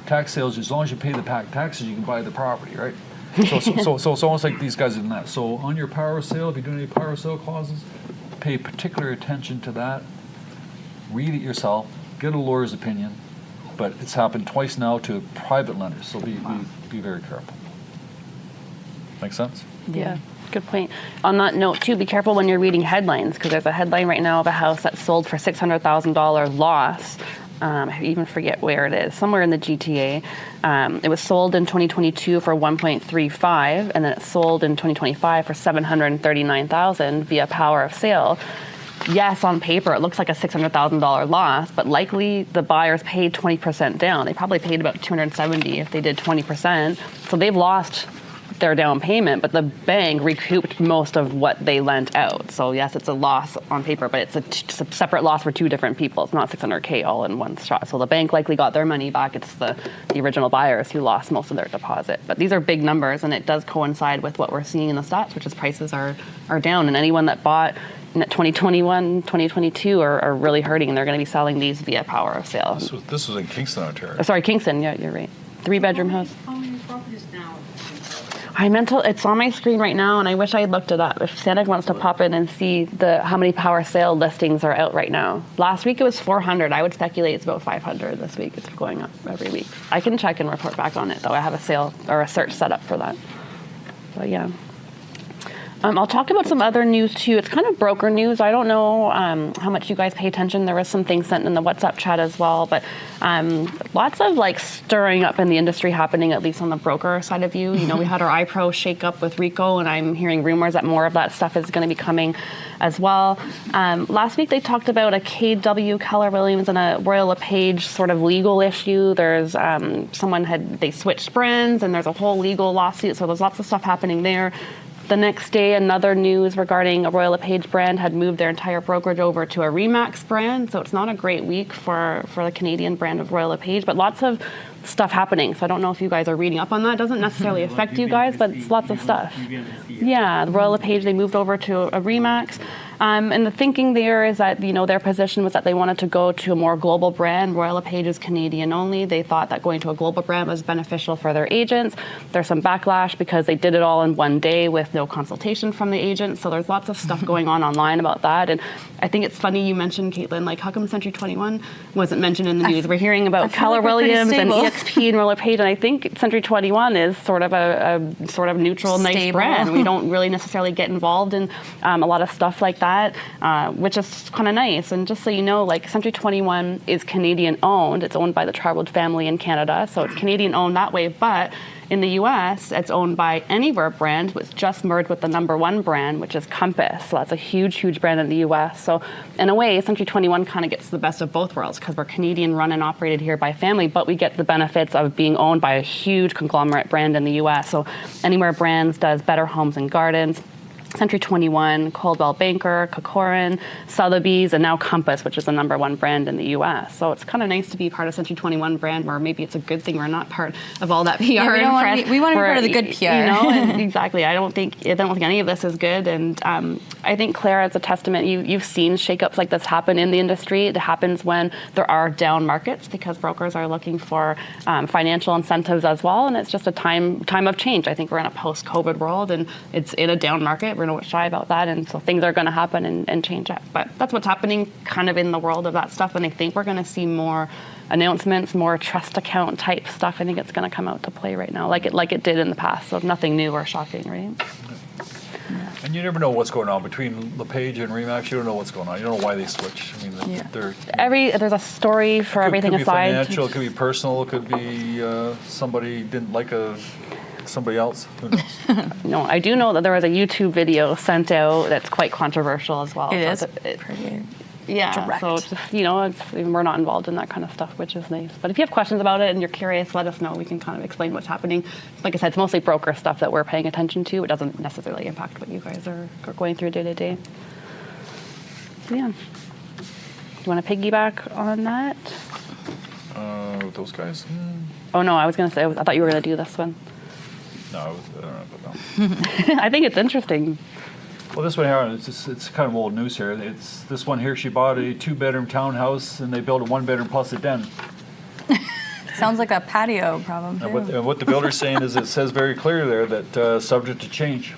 Tax sales, as long as you pay the back taxes, you can buy the property, right? So it's almost like these guys are doing that. So on your power of sale, if you're doing any power of sale clauses, pay particular attention to that. Read it yourself. Get a lawyer's opinion. But it's happened twice now to private lenders, so be very careful. Make sense? Yeah. Good point. On that note, too, be careful when you're reading headlines, because there's a headline right now of a house that's sold for $600,000 loss. I even forget where it is, somewhere in the GTA. It was sold in 2022 for $1.35, and then it sold in 2025 for $739,000 via power of sale. Yes, on paper, it looks like a $600,000 loss, but likely the buyers paid 20% down. They probably paid about $270,000 if they did 20%. So they've lost their down payment, but the bank recouped most of what they lent out. So yes, it's a loss on paper, but it's a separate loss for two different people. It's not $600K all in one shot. So the bank likely got their money back. It's the original buyers who lost most of their deposit. But these are big numbers, and it does coincide with what we're seeing in the stats, which is prices are down. And anyone that bought in 2021, 2022 are really hurting, and they're going to be selling these via power of sale. This was in Kingston, Ontario. Sorry, Kingston. Yeah, you're right. 3-bedroom house. How many properties now? It's on my screen right now, and I wish I had looked it up. If Santa wants to pop in and see how many power sale listings are out right now. Last week it was 400. I would speculate it's about 500 this week. It's going up every week. I can check and report back on it, though. I have a sale or a search set up for that. But yeah. I'll talk about some other news too. It's kind of broker news. I don't know how much you guys pay attention. There was some things sent in the WhatsApp chat as well, but lots of like stirring up in the industry happening, at least on the broker side of you. You know, we had our iPro shake up with Rico, and I'm hearing rumors that more of that stuff is going to be coming as well. Last week they talked about a KW, Keller Williams, and a Royal LePage sort of legal issue. There's they switched brands, and there's a whole legal lawsuit. So there's lots of stuff happening there. The next day, another news regarding a Royal LePage brand had moved their entire brokerage over to a Remax brand. So it's not a great week for the Canadian brand of Royal LePage, but lots of stuff happening. So I don't know if you guys are reading up on that. It doesn't necessarily affect you guys, but it's lots of stuff. Yeah, the Royal LePage, they moved over to a Remax. And the thinking there is that, you know, their position was that they wanted to go to a more global brand. Royal LePage is Canadian only. They thought that going to a global brand was beneficial for their agents. There's some backlash because they did it all in one day with no consultation from the agent. So there's lots of stuff going on online about that. And I think it's funny you mentioned, Katelyn, like how come Century 21 wasn't mentioned in the news? We're hearing about Keller Williams and EXP and Royal LePage, and I think Century 21 is sort of a sort of neutral, nice brand. We don't really necessarily get involved in a lot of stuff like that. Which is kind of nice. And just so you know, like Century 21 is Canadian owned. It's owned by the Charwood family in Canada, so it's Canadian owned that way. But in the US, it's owned by Anywhere brand, which just merged with the #1 brand, which is Compass. So that's a huge, huge brand in the US. So in a way, Century 21 kind of gets the best of both worlds because we're Canadian run and operated here by family, but we get the benefits of being owned by a huge conglomerate brand in the US. So Anywhere Brands does Better Homes and Gardens. Century 21, Coldwell Banker, Corcoran, Sotheby's, and now Compass, which is the #1 brand in the U.S. So it's kind of nice to be part of Century 21 brand, where maybe it's a good thing we're not part of all that PR. Yeah, we want to be part of the good PR. You know, and exactly. I don't think any of this is good. And I think, Claire, as a testament, you've seen shakeups like this happen in the industry. It happens when there are down markets because brokers are looking for financial incentives as well. And it's just a time of change. I think we're in a post-COVID world, and it's in a down market. We're not shy about that, and so things are going to happen and change it. But that's what's happening kind of in the world of that stuff, and I think we're going to see more announcements, more trust account type stuff. I think it's going to come out to play right now, like it did in the past. So nothing new or shocking, right? And you never know what's going on between LePage and Remax. You don't know what's going on. You don't know why they switch. I mean, there's a story for everything aside. It could be financial. It could be personal. It could be somebody didn't like somebody else. Who knows? No, I do know that there was a YouTube video sent out that's quite controversial as well. It is pretty direct. So just, we're not involved in that kind of stuff, which is nice. But if you have questions about it and you're curious, let us know. We can kind of explain what's happening. Like I said, it's mostly broker stuff that we're paying attention to. It doesn't necessarily impact what you guys are going through day to day. So yeah. Do you want to piggyback on that? With those guys? Oh no, I was going to say, I thought you were going to do this one. No, I don't know, but no. I think it's interesting. Well, this one here, it's kind of old news here. It's this one here. She bought a 2-bedroom townhouse, and they built a 1-bedroom plus a den. Sounds like a patio problem, too. And what the builder's saying is, it says very clear there that subject to change.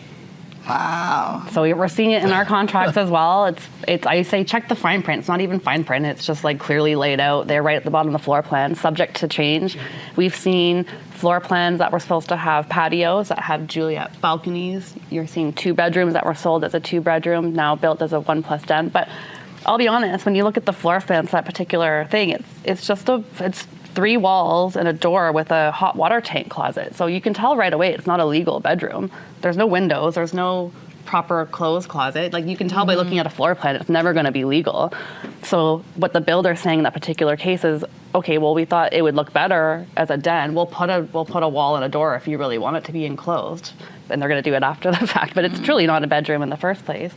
Wow. So we're seeing it in our contracts as well. It's I say check the fine print. It's not even fine print. It's just like clearly laid out there right at the bottom of the floor plan, subject to change. We've seen floor plans that were supposed to have patios that have Juliet balconies. You're seeing 2 bedrooms that were sold as a 2-bedroom, now built as a 1+ den. But I'll be honest, when you look at the floor plans, that particular thing, it's 3 walls and a door with a hot water tank closet. So you can tell right away it's not a legal bedroom. There's no windows. There's no proper clothes closet. Like you can tell by looking at a floor plan, it's never going to be legal. So what the builder's saying in that particular case is, okay, well, we thought it would look better as a den. We'll put a wall and a door if you really want it to be enclosed. And they're going to do it after the fact. But it's truly not a bedroom in the first place.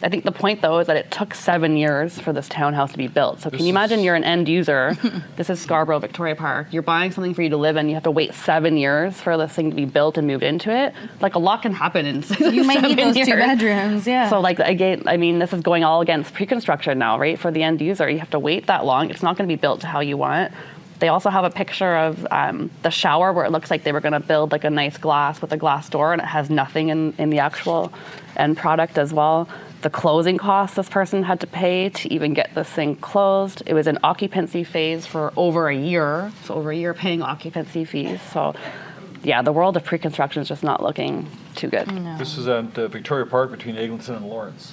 I think the point, though, is that it took 7 years for this townhouse to be built. So can you imagine you're an end user? This is Scarborough, Victoria Park. You're buying something for you to live in. You have to wait 7 years for this thing to be built and moved into it. Like, a lot can happen in 7 years. You might need those 2 bedrooms, yeah. So, like, again, I mean, this is going all against pre-construction now, right? For the end user, you have to wait that long. It's not going to be built to how you want. They also have a picture of the shower where it looks like they were going to build like a nice glass with a glass door, and it has nothing in the actual end product as well. The closing costs this person had to pay to even get this thing closed. It was an occupancy phase for over a year, so over a year paying occupancy fees. So yeah, the world of pre-construction is just not looking too good. No. This is at Victoria Park between Eglinton and Lawrence.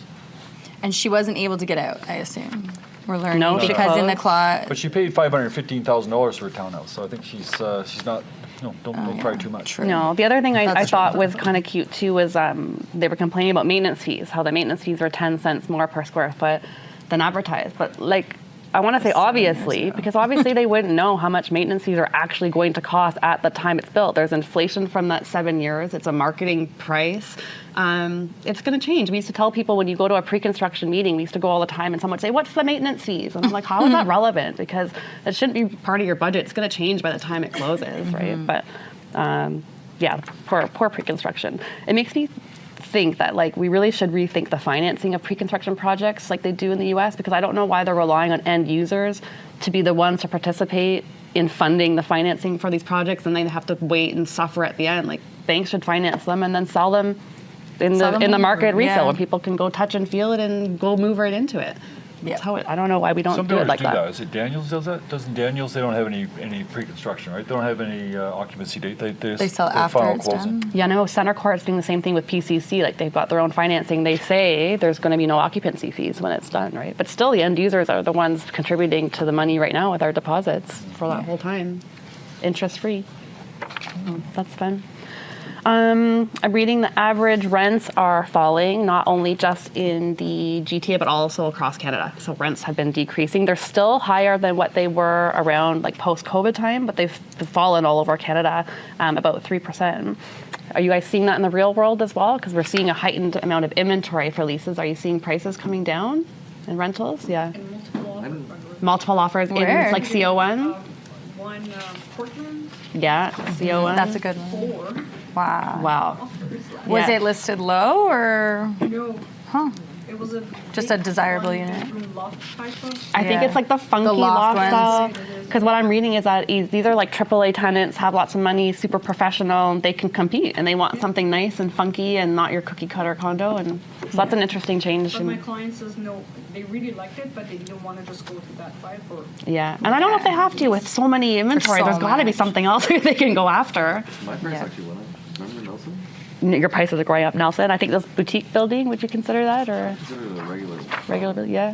And she wasn't able to get out, I assume. We're learning No, because in the clause. But she paid $515,000 for a townhouse, so I think she's not. No, don't cry too much. True. No, the other thing I That's thought true. was kind of cute too was they were complaining about maintenance fees, how the maintenance fees were 10 cents more per square foot than advertised. But like, I want to say obviously, because obviously they wouldn't know how much maintenance fees are actually going to cost at the time it's built. There's inflation from that 7 years. It's a marketing price. It's going to change. We used to tell people when you go to a pre-construction meeting, we used to go all the time and someone would say, what's the maintenance fees? And I'm like, how is that relevant? Because it shouldn't be part of your budget. It's going to change by the time it closes, right? But yeah, poor pre-construction. It makes me think that like we really should rethink the financing of pre-construction projects like they do in the US, because I don't know why they're relying on end users to be the ones to participate in funding the financing for these projects, and they have to wait and suffer at the end. Like, banks should finance them and then sell them in the market resale where people can go touch and feel it and go move right into it. That's how I don't know why we don't do it like that. Is it Daniels does that? Doesn't Daniels? They don't have any pre-construction, right? They don't have any occupancy date. They sell after final it's closing. done. Yeah, no, Center Court's doing the same thing with PCC. Like, they've got their own financing. They say there's going to be no occupancy fees when it's done, right? But still, the end users are the ones contributing to the money right now with our deposits for that whole time, interest-free. Oh, that's fun. I'm reading the average rents are falling, not only just in the GTA, but also across Canada. So rents have been decreasing. They're still higher than what they were around like post-COVID time, but they've fallen all over Canada, about 3%. Are you guys seeing that in the real world as well? Because we're seeing a heightened amount of inventory for leases. Are you seeing prices coming down in rentals? Yeah. Multiple offers Where? in like CO1? One Portland. Yeah, CO1. That's a good one. 4 Wow. Wow. Was Yeah. it listed low or No, huh? it was a Just big a desirable unit. one-bedroom loft type of. I think Yeah. it's like the funky The loft loft style. ones. Because what I'm reading is that these are like AAA tenants, have lots of money, super professional, and they can compete, and they want something nice and funky and not your cookie cutter condo. And so that's an interesting change. But my client says no, they really liked it, but they don't want to just go to that 5 or. Yeah, and I don't know if they have to with so many inventory. so There's got to be much. something else they can go after. My price Yeah. actually went up. Remember Nelson? Your prices are going up, Nelson. I think this boutique building. Would you consider that or Consider it a regular. regular building? Yeah.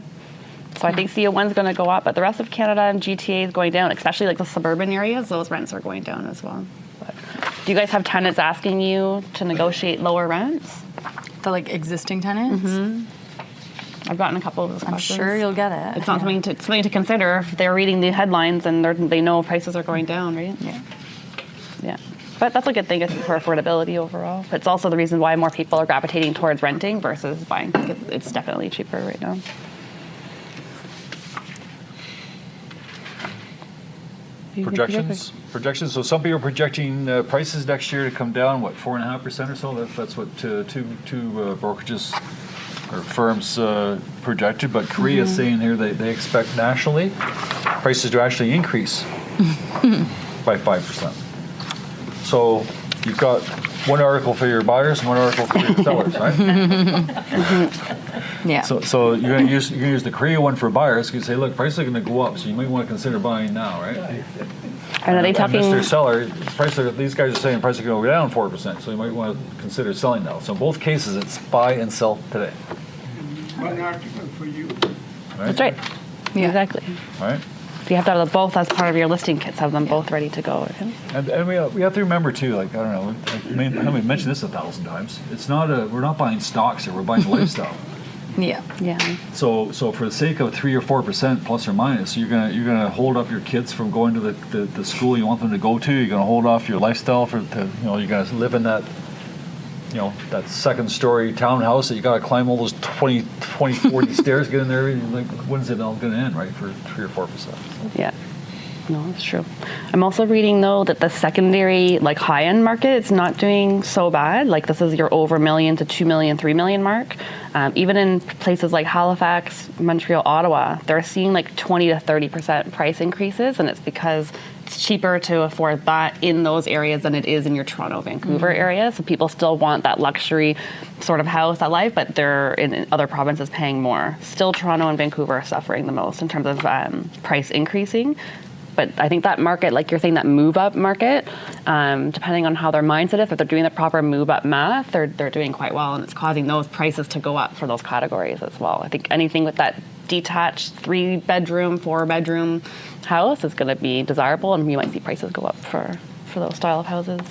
So I think CO1's going to go up, but the rest of Canada and GTA is going down, especially like the suburban areas. Those rents are going down as well. But do you guys have tenants asking you to negotiate lower rents? The like existing tenants? I've gotten a couple of those I'm questions. sure you'll get it. It's not something to consider if they're reading the headlines and they know prices are going down, right? Yeah. Yeah. But that's a good thing for affordability overall. But it's also the reason why more people are gravitating towards renting versus buying. It's definitely cheaper right now. Projections. So some people are projecting prices next year to come down, what, 4.5% or so? That's what two brokerages or firms projected. But Korea is saying here they expect nationally prices to actually increase by 5%. So you've got one article for your buyers and one article for your sellers, right? Yeah. So you're gonna use the Korea one for buyers. You say, look, prices are gonna go up, so you might want to consider buying now, right? And are they talking? Mr. Seller, these guys are saying prices are going to go down 4%, so you might want to consider selling now. So in both cases, it's buy and sell today. One article for you. Right? That's right. Yeah. Exactly. All right. So you have to have them both as part of your listing kits. Have them both ready to go. And we have to remember too, like, I don't know, I mentioned this 1,000 times. It's not we're not buying stocks here. We're buying lifestyle. Yeah. Yeah. So for the sake of 3 or 4% plus or minus, you're gonna hold up your kids from going to the school you want them to go to. You're gonna hold off your lifestyle you're gonna live in that that second-story townhouse that you gotta climb all those 20, 40 stairs, get in there. Like, when's it all gonna end, right? For 3 or 4%. Yeah. No, that's true. I'm also reading though that the secondary, like high-end market, it's not doing so bad. Like this is your over $1 million to $2 million, $3 million mark. Even in places like Halifax, Montreal, Ottawa, they're seeing like 20 to 30% price increases, and it's because it's cheaper to afford that in those areas than it is in your Toronto, Vancouver area. So people still want that luxury sort of house, that life, but they're in other provinces paying more. Still, Toronto and Vancouver are suffering the most in terms of price increasing. But I think that market, like you're saying, that move-up market, depending on how their mindset is, if they're doing the proper move-up math, they're doing quite well, and it's causing those prices to go up for those categories as well. I think anything with that detached 3-bedroom, 4-bedroom house is going to be desirable, and you might see prices go up for those style of houses.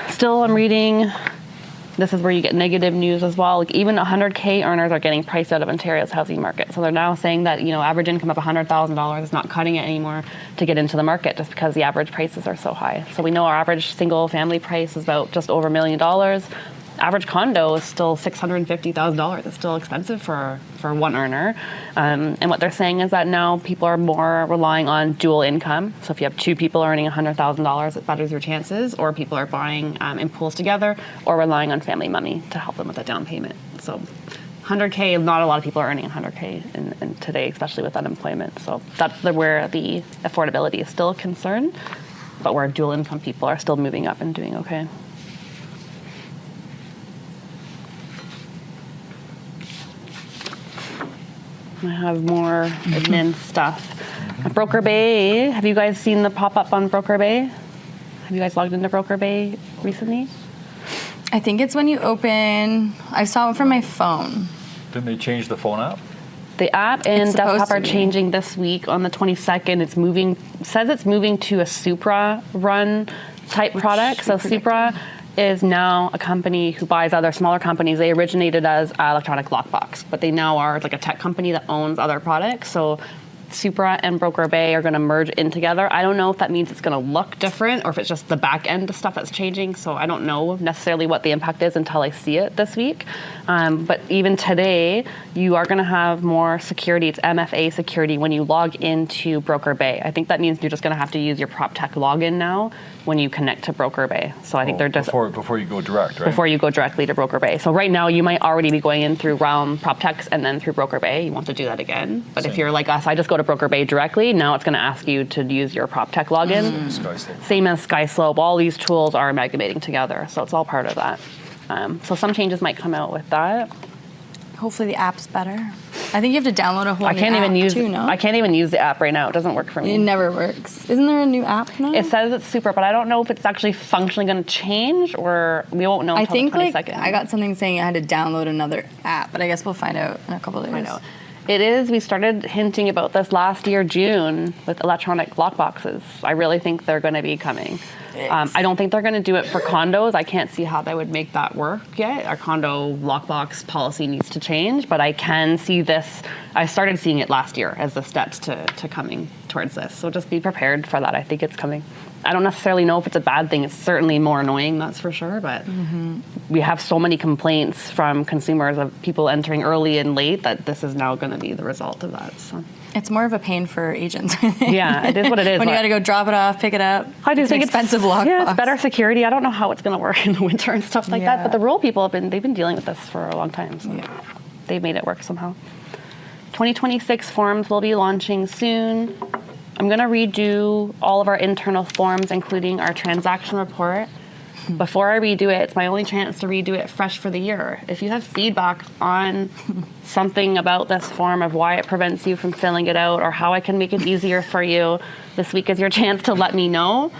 Still, I'm reading. This is where you get negative news as well. Like even 100K earners are getting priced out of Ontario's housing market. So they're now saying that average income of $100,000 is not cutting it anymore to get into the market just because the average prices are so high. So we know our average single family price is about just over $1 million. Average condo is still $650,000. It's still expensive for one earner. And what they're saying is that now people are more relying on dual income. So if you have 2 people earning $100,000, it betters your chances. Or people are buying in pools together, or relying on family money to help them with a down payment. So 100K, not a lot of people are earning 100K in today, especially with unemployment. So that's where the affordability is still a concern, but where dual income people are still moving up and doing okay. I have more admin stuff. Broker Bay, have you guys seen the pop-up on Broker Bay? Have you guys logged into Broker Bay recently? I think it's when you open. I saw it from my phone. Didn't they change the phone app? The app and It's supposed desktop are to be. changing this week on the 22nd. It's moving to a Supra run type product. So Supra is now a company who buys other smaller companies. They originated as electronic lockbox, but they now are like a tech company that owns other products. So Supra and Broker Bay are going to merge in together. I don't know if that means it's going to look different or if it's just the back end of stuff that's changing. So I don't know necessarily what the impact is until I see it this week. But even today, you are going to have more security. It's MFA security when you log into Broker Bay. I think that means you're just going to have to use your PropTech login now when you connect to Broker Bay. So I think they're just before you go direct, right? Before you go directly to Broker Bay. So right now you might already be going in through Realm PropTech and then through Broker Bay. You want to do that again. But if you're like us, I just go to Broker Bay directly. Now it's going to ask you to use your PropTech login. Same as SkySlope. All these tools are amalgamating together. So it's all part of that. So some changes might come out with that. Hopefully the app's better. I think you have to download a whole I new can't app even use too, no? I can't even use the app right now. It doesn't work for me. It never works. Isn't there a new app now? It says it's super, but I don't know if it's actually functionally going to change, or we won't know I until think the 22nd. I got something saying I had to download another app, but I guess we'll find out in a couple of days. Find out. It is. We started hinting about this last year, June, with electronic lock boxes. I really think they're going to be coming. I don't think they're going to do it for condos. I can't see how they would make that work yet. Our condo lockbox policy needs to change, but I can see this. I started seeing it last year as the steps to coming towards this. So just be prepared for that. I think it's coming. I don't necessarily know if it's a bad thing. It's certainly more annoying, that's for sure. But we have so many complaints from consumers of people entering early and late that this is now going to be the result of that. So. It's more of a pain for agents, I think. Yeah, it is what it is. When you got to go drop it off, pick it up. I do think an expensive lockbox. Yeah, it's better security. I don't know how it's going to work in the winter and stuff like that. But the rural people they've been dealing with this for a long time. So they've made it work somehow. 2026 forms will be launching soon. I'm going to redo all of our internal forms, including our transaction report. Before I redo it, it's my only chance to redo it fresh for the year. If you have feedback on something about this form of why it prevents you from filling it out or how I can make it easier for you, this week is your chance to let me know.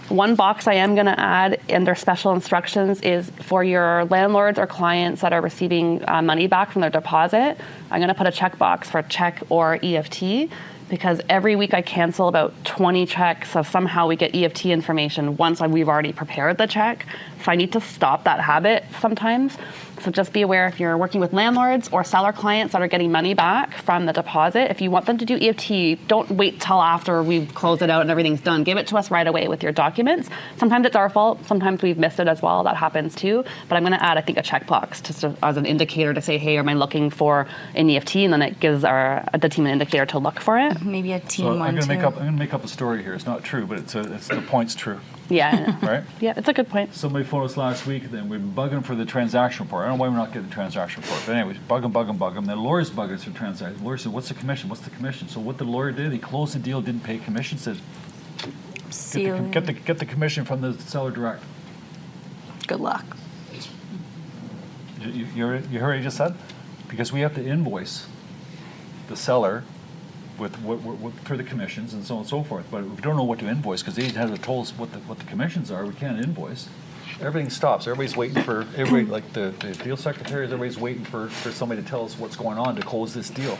One box I am going to add under special instructions is for your landlords or clients that are receiving money back from their deposit. I'm going to put a checkbox for check or EFT, because every week I cancel about 20 checks, so somehow we get EFT information once we've already prepared the check. So I need to stop that habit sometimes. So just be aware if you're working with landlords or seller clients that are getting money back from the deposit, if you want them to do EFT, don't wait till after we've closed it out and everything's done. Give it to us right away with your documents. Sometimes it's our fault. Sometimes we've missed it as well. That happens too. But I'm going to add, I think, a checkbox just as an indicator to say, hey, am I looking for an EFT? And then it gives the team an indicator to look for it. Maybe a team So one, I'm going to make up a story here. It's not true, but it's the point's true. Yeah. Right? Yeah, it's a good point. Somebody phoned us last week, then we've been bugging for the transaction report. I don't know why we're not getting the transaction report. But anyways, bug them. Then the lawyer's bugging us for transaction. The lawyer said, what's the commission? What's the commission? So what the lawyer did, he closed the deal, didn't pay commission, said, get the commission from the seller direct. Good luck. You heard what he just said? Because we have to invoice the seller with for the commissions and so on and so forth. But we don't know what to invoice because they haven't told us what the commissions are. We can't invoice. Everything stops. Everybody's waiting for like the deal secretaries. Everybody's waiting for somebody to tell us what's going on to close this deal.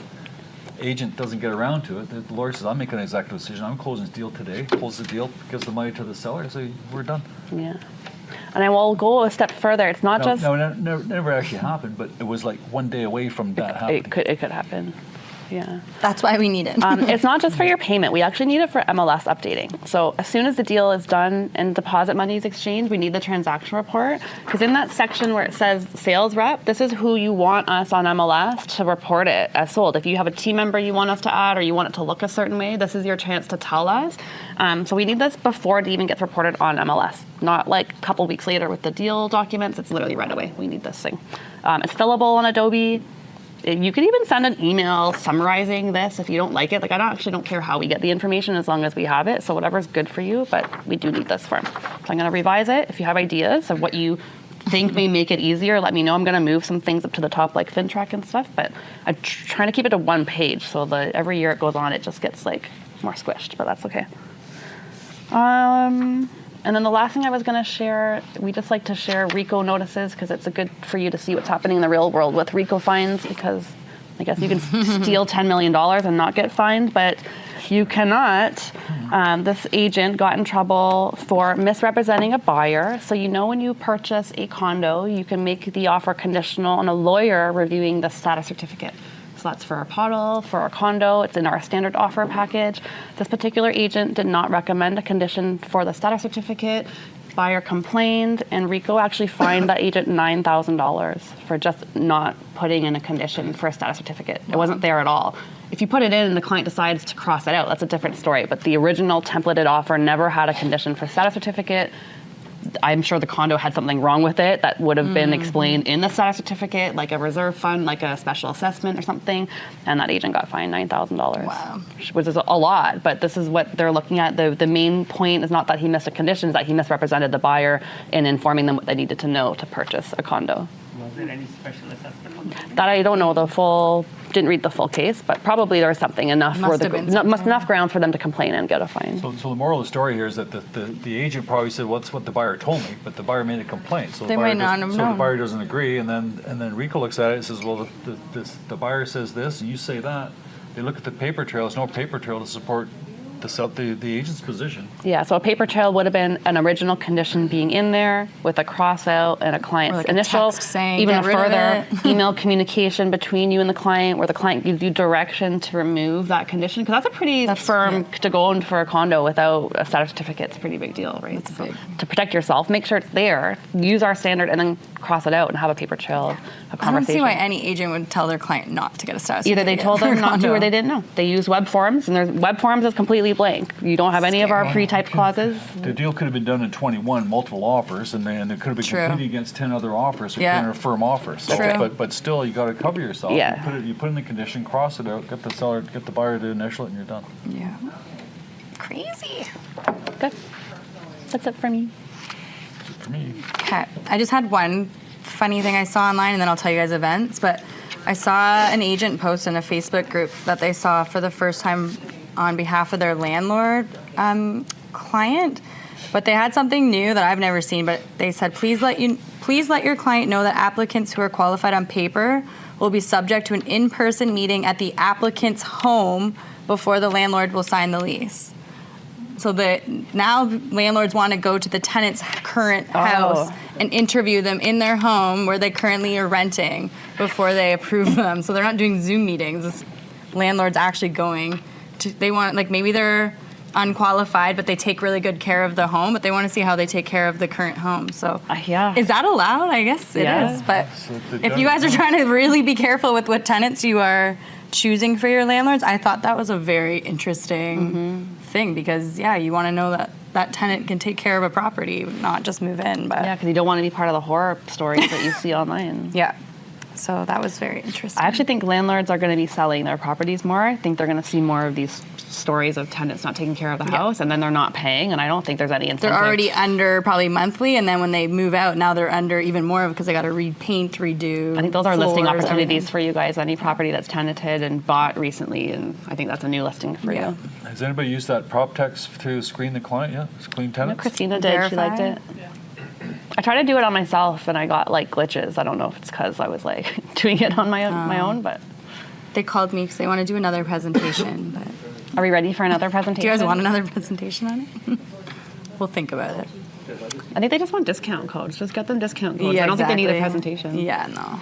Agent doesn't get around to it. The lawyer says, "I'm making an executive decision. I'm closing this deal today." Close the deal, gives the money to the seller. So we're done. Yeah. And I will go a step further. It's not just... No, never actually happened, but it was like one day away from that happening. It could happen. Yeah. That's why we need it. It's not just for your payment. We actually need it for MLS updating. So as soon as the deal is done and deposit money is exchanged, we need the transaction report. Because in that section where it says sales rep, this is who you want us on MLS to report it as sold. If you have a team member you want us to add or you want it to look a certain way, this is your chance to tell us. So we need this before it even gets reported on MLS. Not like a couple weeks later with the deal documents. It's literally right away. We need this thing. It's fillable on Adobe. You can even send an email summarizing this if you don't like it. Like, I actually don't care how we get the information as long as we have it. So whatever's good for you, but we do need this form. So I'm going to revise it. If you have ideas of what you think may make it easier, let me know. I'm going to move some things up to the top like FinTrack and stuff, but I'm trying to keep it to one page. So every year it goes on, it just gets like more squished, but that's okay. And then the last thing I was going to share, we just like to share RICO notices because it's good for you to see what's happening in the real world with RICO fines, because I guess you can steal $10 million and not get fined, but you cannot. This agent got in trouble for misrepresenting a buyer. So when you purchase a condo, you can make the offer conditional on a lawyer reviewing the status certificate. So that's for a puddle, for a condo. It's in our standard offer package. This particular agent did not recommend a condition for the status certificate. Buyer complained, and Rico actually fined that agent $9,000 for just not putting in a condition for a status certificate. It wasn't there at all. If you put it in and the client decides to cross it out, that's a different story. But the original templated offer never had a condition for status certificate. I'm sure the condo had something wrong with it that would have been explained in the status certificate, like a reserve fund, like a special assessment or something, and that agent got fined $9,000. Wow. Which is a lot, but this is what they're looking at. The main point is not that he missed a condition, it's that he misrepresented the buyer in informing them what they needed to know to purchase a condo. Was there any special assessment on that? That I don't know didn't read the full case, but probably there was something enough enough ground for them to complain and get a fine. So the moral of the story here is that the agent probably said, well, that's what the buyer told me, but the buyer made a complaint. So They might not have the known. buyer doesn't agree, and then Rico looks at it and says, well, the buyer says this, and you say that. They look at the paper trail. There's no paper trail to support the agent's position. Yeah, so a paper trail would have been an original condition being in there with a cross out and a client's Or like a initial, text saying, even a "Get rid of further it." email communication between you and the client where the client gives you direction to remove that condition. Because that's a pretty firm to go in for a condo without a status certificate. It's a pretty big deal, right? That's So big. to protect yourself, make sure it's there, use our standard, and then cross it out and have a paper trail, a I don't conversation. see why any agent would tell their client not to get a status Either they certificate told for a them not to condo. or they didn't know. They use web forms, and their web forms is completely blank. You don't have any of our pre-typed clauses. The deal could have been done in 21, multiple offers, and then it could have been True. competing against 10 other offers, so you Yeah. couldn't have a firm offer. So, True. but still, you got to cover yourself. Yeah. You put in the condition, cross it out, get the buyer to initial it, and you're done. Yeah. Crazy. Good. That's it for me. For me. Okay. I just had one funny thing I saw online, and then I'll tell you guys events. But I saw an agent post in a Facebook group that they saw for the first time on behalf of their landlord client. But they had something new that I've never seen. But they said, please let your client know that applicants who are qualified on paper will be subject to an in-person meeting at the applicant's home before the landlord will sign the lease. So now landlords want to go to the tenant's current house and interview them in their home where they currently are renting before they approve them. So they're not doing Zoom meetings. This landlord's actually going to, they want, like maybe they're unqualified, but they take really good care of the home, but they want to see how they take care of the current home. So Yeah. is that allowed? I guess it Yeah. is. But So if you guys are trying to really be careful with what tenants you are choosing for your landlords, I thought that was a very interesting thing because, yeah, you want to know that that tenant can take care of a property, not just move in. But Yeah, because you don't want to be part of the horror stories that you see online. yeah. So that was very interesting. I actually think landlords are going to be selling their properties more. I think they're going to see more of these stories of tenants not taking care of the house, and then they're not paying, and I don't think there's any incentive. They're already under probably monthly, and then when they move out, now they're under even more because they got to repaint, redo. I think those are listing floors, opportunities everything. for you guys. Any property that's tenanted and bought recently, and I think that's a new listing for Yeah. you. Has anybody used that prop text to screen the client yet? Screen I know tenants? Christina did. She liked Verify? it. I tried to do it on myself, and I got like glitches. I don't know if it's because I was like doing it on my own, but They called me because they want to do another presentation. But are we ready for another presentation? do you guys want another presentation on it? We'll think about it. I think they just want discount codes. Just get them discount codes. Yeah, I don't think they need a exactly. presentation. Yeah, no.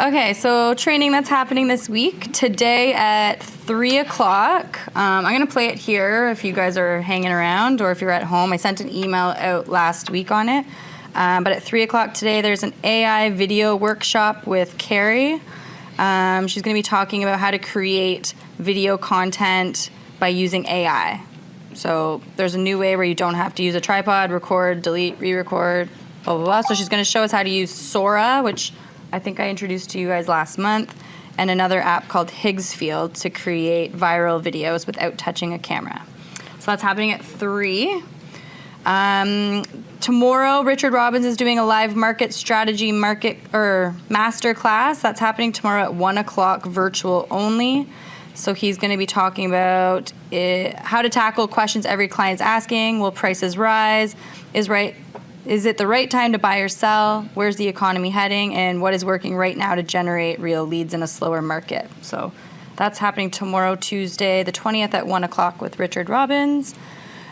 Okay, so training that's happening this week. Today at 3 o'clock. I'm going to play it here if you guys are hanging around or if you're at home. I sent an email out last week on it. But at 3 o'clock today, there's an AI video workshop with Carrie. She's going to be talking about how to create video content by using AI. So there's a new way where you don't have to use a tripod, record, delete, re-record, blah, blah, blah. So she's going to show us how to use Sora, which I think I introduced to you guys last month, and another app called Higgsfield to create viral videos without touching a camera. So that's happening at 3. Tomorrow, Richard Robbins is doing a live market strategy master class. That's happening tomorrow at 1 o'clock, virtual only. So he's going to be talking about how to tackle questions every client's asking. Will prices rise? Is it the right time to buy or sell? Where's the economy heading? And what is working right now to generate real leads in a slower market? So that's happening tomorrow, Tuesday, the 20th at 1 o'clock with Richard Robbins.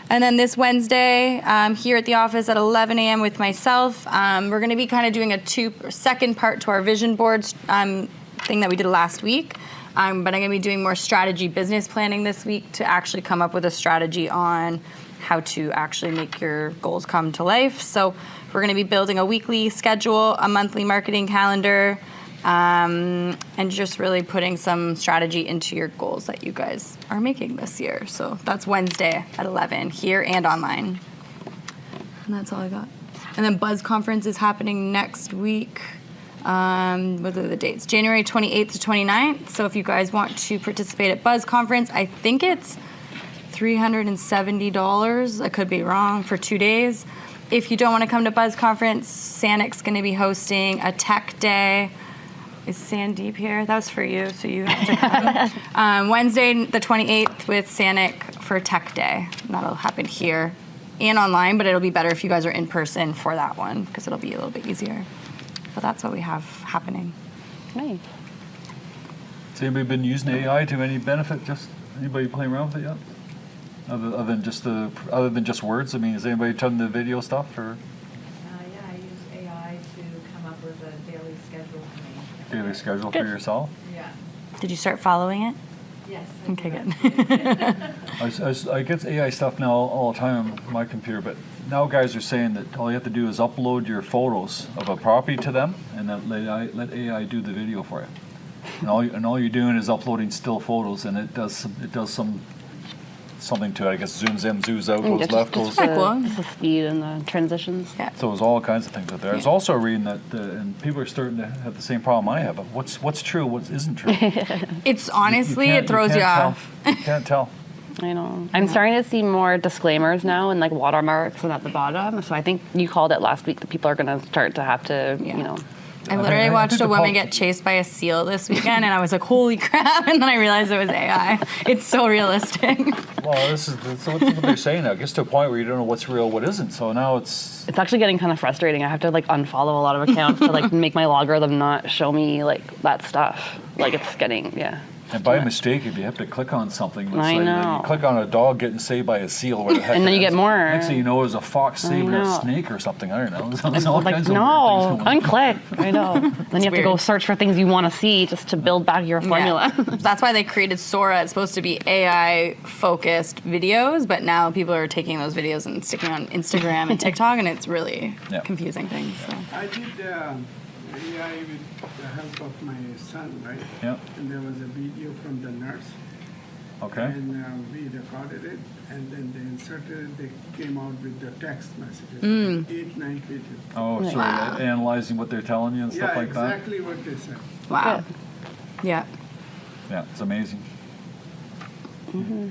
And then this Wednesday, here at the office at 11 a.m. with myself, we're going to be kind of doing a second part to our vision boards thing that we did last week. But I'm going to be doing more strategy business planning this week to actually come up with a strategy on how to actually make your goals come to life. So we're going to be building a weekly schedule, a monthly marketing calendar, and just really putting some strategy into your goals that you guys are making this year. So that's Wednesday at 11 here and online. And that's all I got. And then Buzz Conference is happening next week. What are the dates? January 28th to 29th. So if you guys want to participate at Buzz Conference, I think it's $370. I could be wrong, for 2 days. If you don't want to come to Buzz Conference, Sanic's going to be hosting a tech day. Is Sandeep here? That was for you, so you have to come. Wednesday, the 28th, with Sanic for Tech Day. And that'll happen here and online, but it'll be better if you guys are in person for that one because it'll be a little bit easier. But that's what we have happening. Nice. Has anybody been using AI to any benefit? Just anybody playing around with it yet? Other than just words? I mean, has anybody done the video stuff or? Yeah, I use AI to come up with a daily schedule for me. Daily schedule for yourself? Yeah. Did you start following it? Yes. Okay, good. I get AI stuff now all the time on my computer, but now guys are saying that all you have to do is upload your photos of a property to them, and then let AI do the video for you. And all you're doing is uploading still photos, and it does something to it. I guess zooms in, zooms out, goes left, goes. The speed and the transitions. Yeah. So there's all kinds of things out there. I was also reading that, and people are starting to have the same problem I have. But what's true, what isn't true? It's honestly, it throws you off. You can't tell. I know. I'm starting to see more disclaimers now and like watermarks and at the bottom. So I think you called it last week that people are going to start to have to, I literally watched a woman get chased by a seal this weekend, and I was like, holy crap, and then I realized it was AI. It's so realistic. Well, that's what they're saying now. It gets to a point where you don't know what's real, what isn't. So now it's actually getting kind of frustrating. I have to like unfollow a lot of accounts to like make my logarithm not show me like that stuff. Like it's getting, And by mistake, if you have to click on something, let's I say know. you click on a dog getting saved by a seal, where the heck And then you get more. Next thing you know, there's a fox saving a know. snake or something. I don't know. There's It's all like, kinds of no, weird things going on. unclick. I know. Then you have to go search for things you want to see just to build back your formula. Yeah. That's why they created Sora. It's supposed to be AI-focused videos, but now people are taking those videos and sticking on Instagram and TikTok, and it's really confusing things. So. I did AI with the help of my son, right? Yeah. And there was a video from the nurse. Okay. And we recorded it, and then they inserted it. They came out with the text messages, 8-9 pages. Oh, so analyzing what they're telling you and stuff like that? Yeah, exactly what they said. Wow. Yeah. Yeah, it's amazing. Mm-hmm.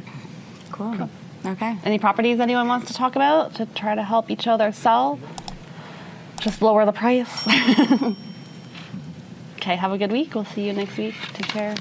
Cool. Okay. Any properties anyone wants to talk about to try to help each other sell? Just lower the price. Okay, have a good week. We'll see you next week. Take care.